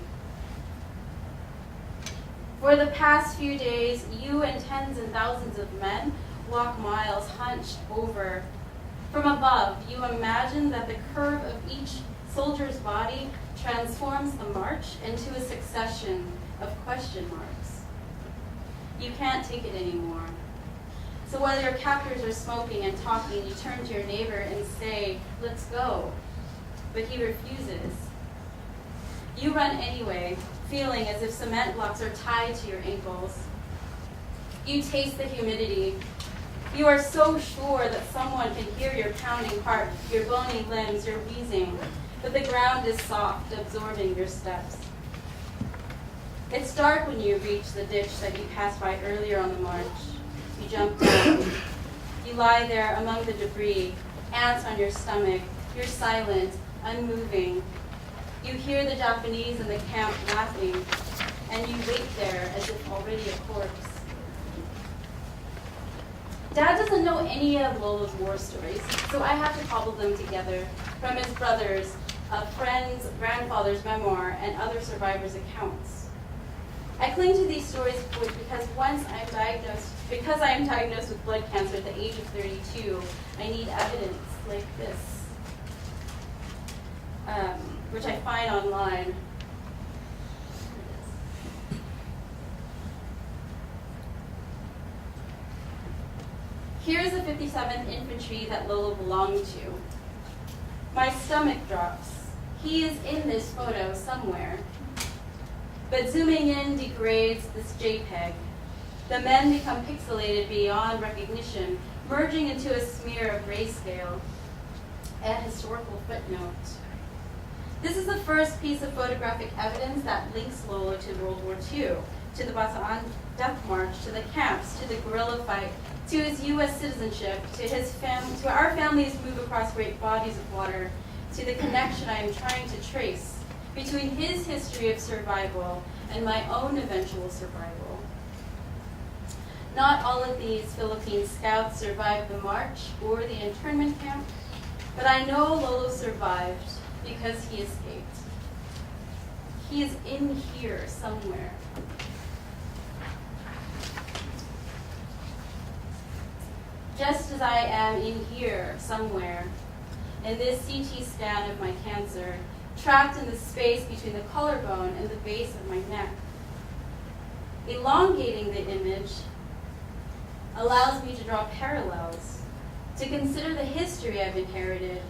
Speaker 10: For the past few days, you and tens and thousands of men walk miles hunched over. From above, you imagine that the curve of each soldier's body transforms the march into a succession of question marks. You can't take it anymore. So while your captors are smoking and talking, you turn to your neighbor and say, "Let's go." But he refuses. You run anyway, feeling as if cement blocks are tied to your ankles. You taste the humidity. You are so sure that someone can hear your pounding heart, your bony limbs, your wheezing, but the ground is soft, absorbing your steps. It's dark when you reach the ditch that you passed by earlier on the march. You jump down. You lie there among the debris, ants on your stomach. You're silent, unmoving. You hear the Japanese in the camp laughing, and you wait there as if already a corpse. Dad doesn't know any of Lolo's war stories, so I have to cobble them together from his brothers, a friend's grandfather's memoir, and other survivors' accounts. I cling to these stories because I am diagnosed with blood cancer at the age of 32, I need evidence like this, which I find online. Here's the 57th Infantry that Lolo belonged to. My stomach drops. He is in this photo somewhere. But zooming in degrades this JPEG. The men become pixelated beyond recognition, merging into a smear of grayscale. A historical footnote. This is the first piece of photographic evidence that links Lolo to World War II, to the Basaan Death March, to the camps, to the guerrilla fight, to his U.S. citizenship, to our family's move across great bodies of water, to the connection I am trying to trace between his history of survival and my own eventual survival. Not all of these Philippine scouts survived the march or the internment camp, but I know Lolo survived because he escaped. He is in here somewhere. Just as I am in here somewhere, in this CT scan of my cancer, trapped in the space between the collarbone and the base of my neck. Elongating the image allows me to draw parallels, to consider the history I've inherited,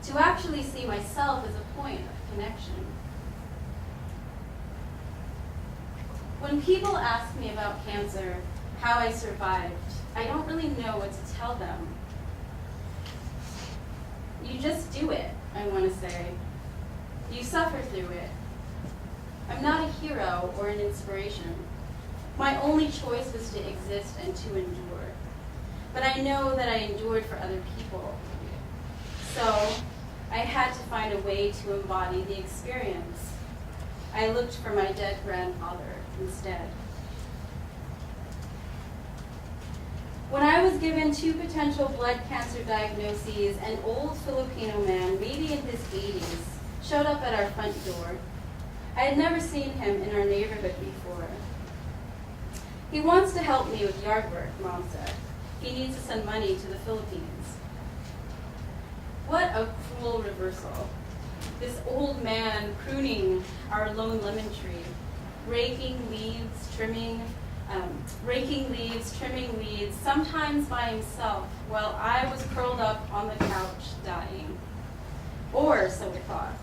Speaker 10: to actually see myself as a point of connection. When people ask me about cancer, how I survived, I don't really know what to tell them. You just do it, I want to say. You suffer through it. I'm not a hero or an inspiration. My only choice was to exist and to endure. But I know that I endured for other people. So I had to find a way to embody the experience. I looked for my dead grandfather instead. When I was given 2 potential blood cancer diagnoses, an old Filipino man, maybe in his 80s, showed up at our front door. I had never seen him in our neighborhood before. He wants to help me with yard work, Mom said. He needs to send money to the Philippines. What a cruel reversal. This old man pruning our lone lemon tree, raking leaves, trimming weeds, sometimes by himself, while I was curled up on the couch dying. Or so we thought.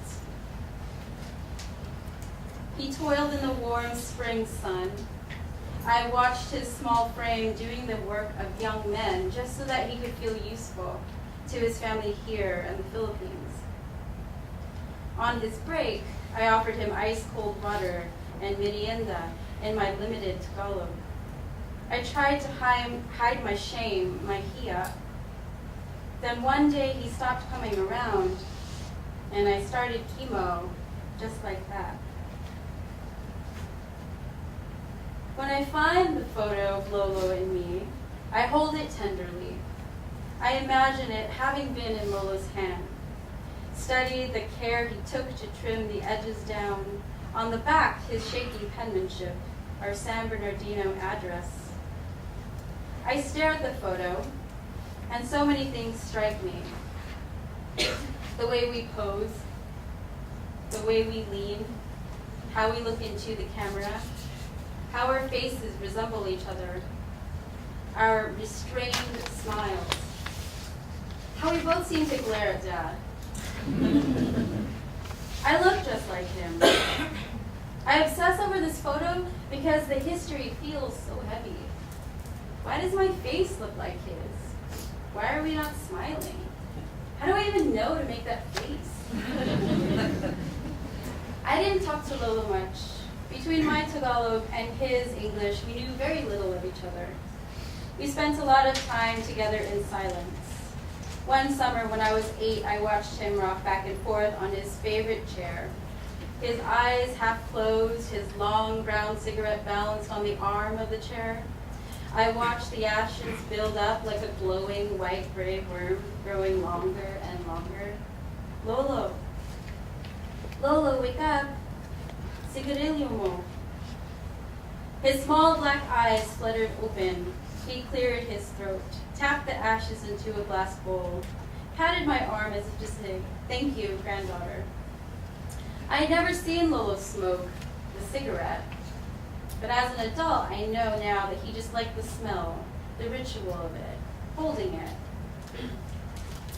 Speaker 10: He toiled in the warm spring sun. I watched his small frame doing the work of young men just so that he could feel useful to his family here in the Philippines. On his break, I offered him ice-cold water and merienda in my limited Tagalog. I tried to hide my shame, my hiya. Then one day he stopped coming around, and I started chemo just like that. When I find the photo of Lolo and me, I hold it tenderly. I imagine it having been in Lolo's hand, studied the care he took to trim the edges down, on the back his shaky penmanship, our San Bernardino address. I stare at the photo, and so many things strike me. The way we pose, the way we lean, how we look into the camera, how our faces resemble each other, our restrained smiles, how we both seem to glare at Dad. I look just like him. I obsess over this photo because the history feels so heavy. Why does my face look like his? Why are we not smiling? How do I even know to make that face? I didn't talk to Lolo much. Between my Tagalog and his English, we knew very little of each other. We spent a lot of time together in silence. One summer when I was 8, I watched him rock back and forth on his favorite chair. His eyes half closed, his long brown cigarette balanced on the arm of the chair. I watched the ashes build up like a glowing white gray worm, growing longer and longer. Lolo, Lolo, wake up. Sigarilyo mo. His small black eyes fluttered open. He cleared his throat, tapped the ashes into a glass bowl, patted my arm as if to say, "Thank you, granddaughter." I had never seen Lolo smoke the cigarette, but as an adult, I know now that he just liked the smell, the ritual of it, holding it.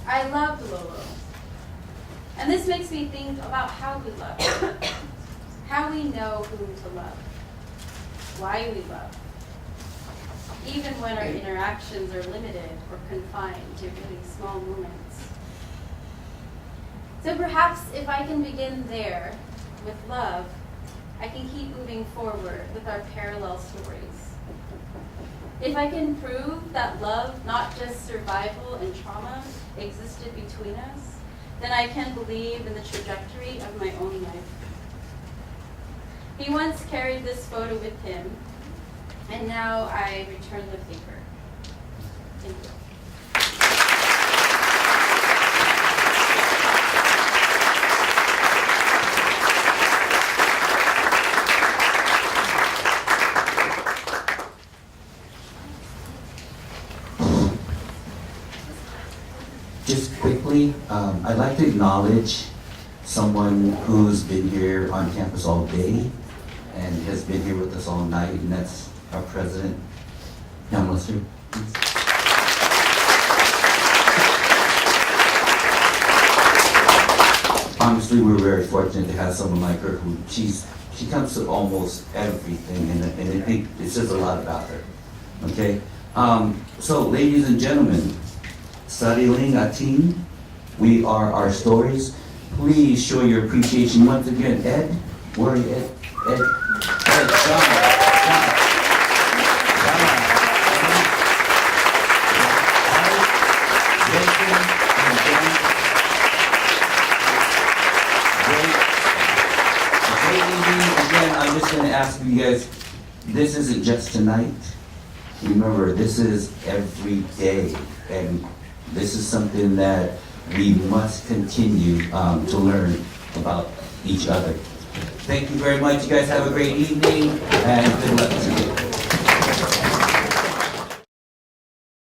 Speaker 10: I loved Lolo. And this makes me think about how we love, how we know whom to love, why we love, even when our interactions are limited or confined to really small moments. So perhaps if I can begin there with love, I can keep moving forward with our parallel stories. If I can prove that love, not just survival and trauma, existed between us, then I can believe in the trajectory of my own life. He once carried this photo with him, and now I return the favor. Thank you.
Speaker 2: Just quickly, I'd like to acknowledge someone who's been here on campus all day and has been here with us all night, and that's our president, Young Lister. Honestly, we're very fortunate to have someone like her who she comes to almost everything, and it says a lot about her. Okay, so ladies and gentlemen, Sariling, Atin, we are our stories. Please show your appreciation once again. Ed, where are you, Ed? Ed, Again, I'm just going to ask you guys, this isn't just tonight. Remember, this is every day. And this is something that we must continue to learn about each other. Thank you very much. You guys have a great evening, and good luck to you.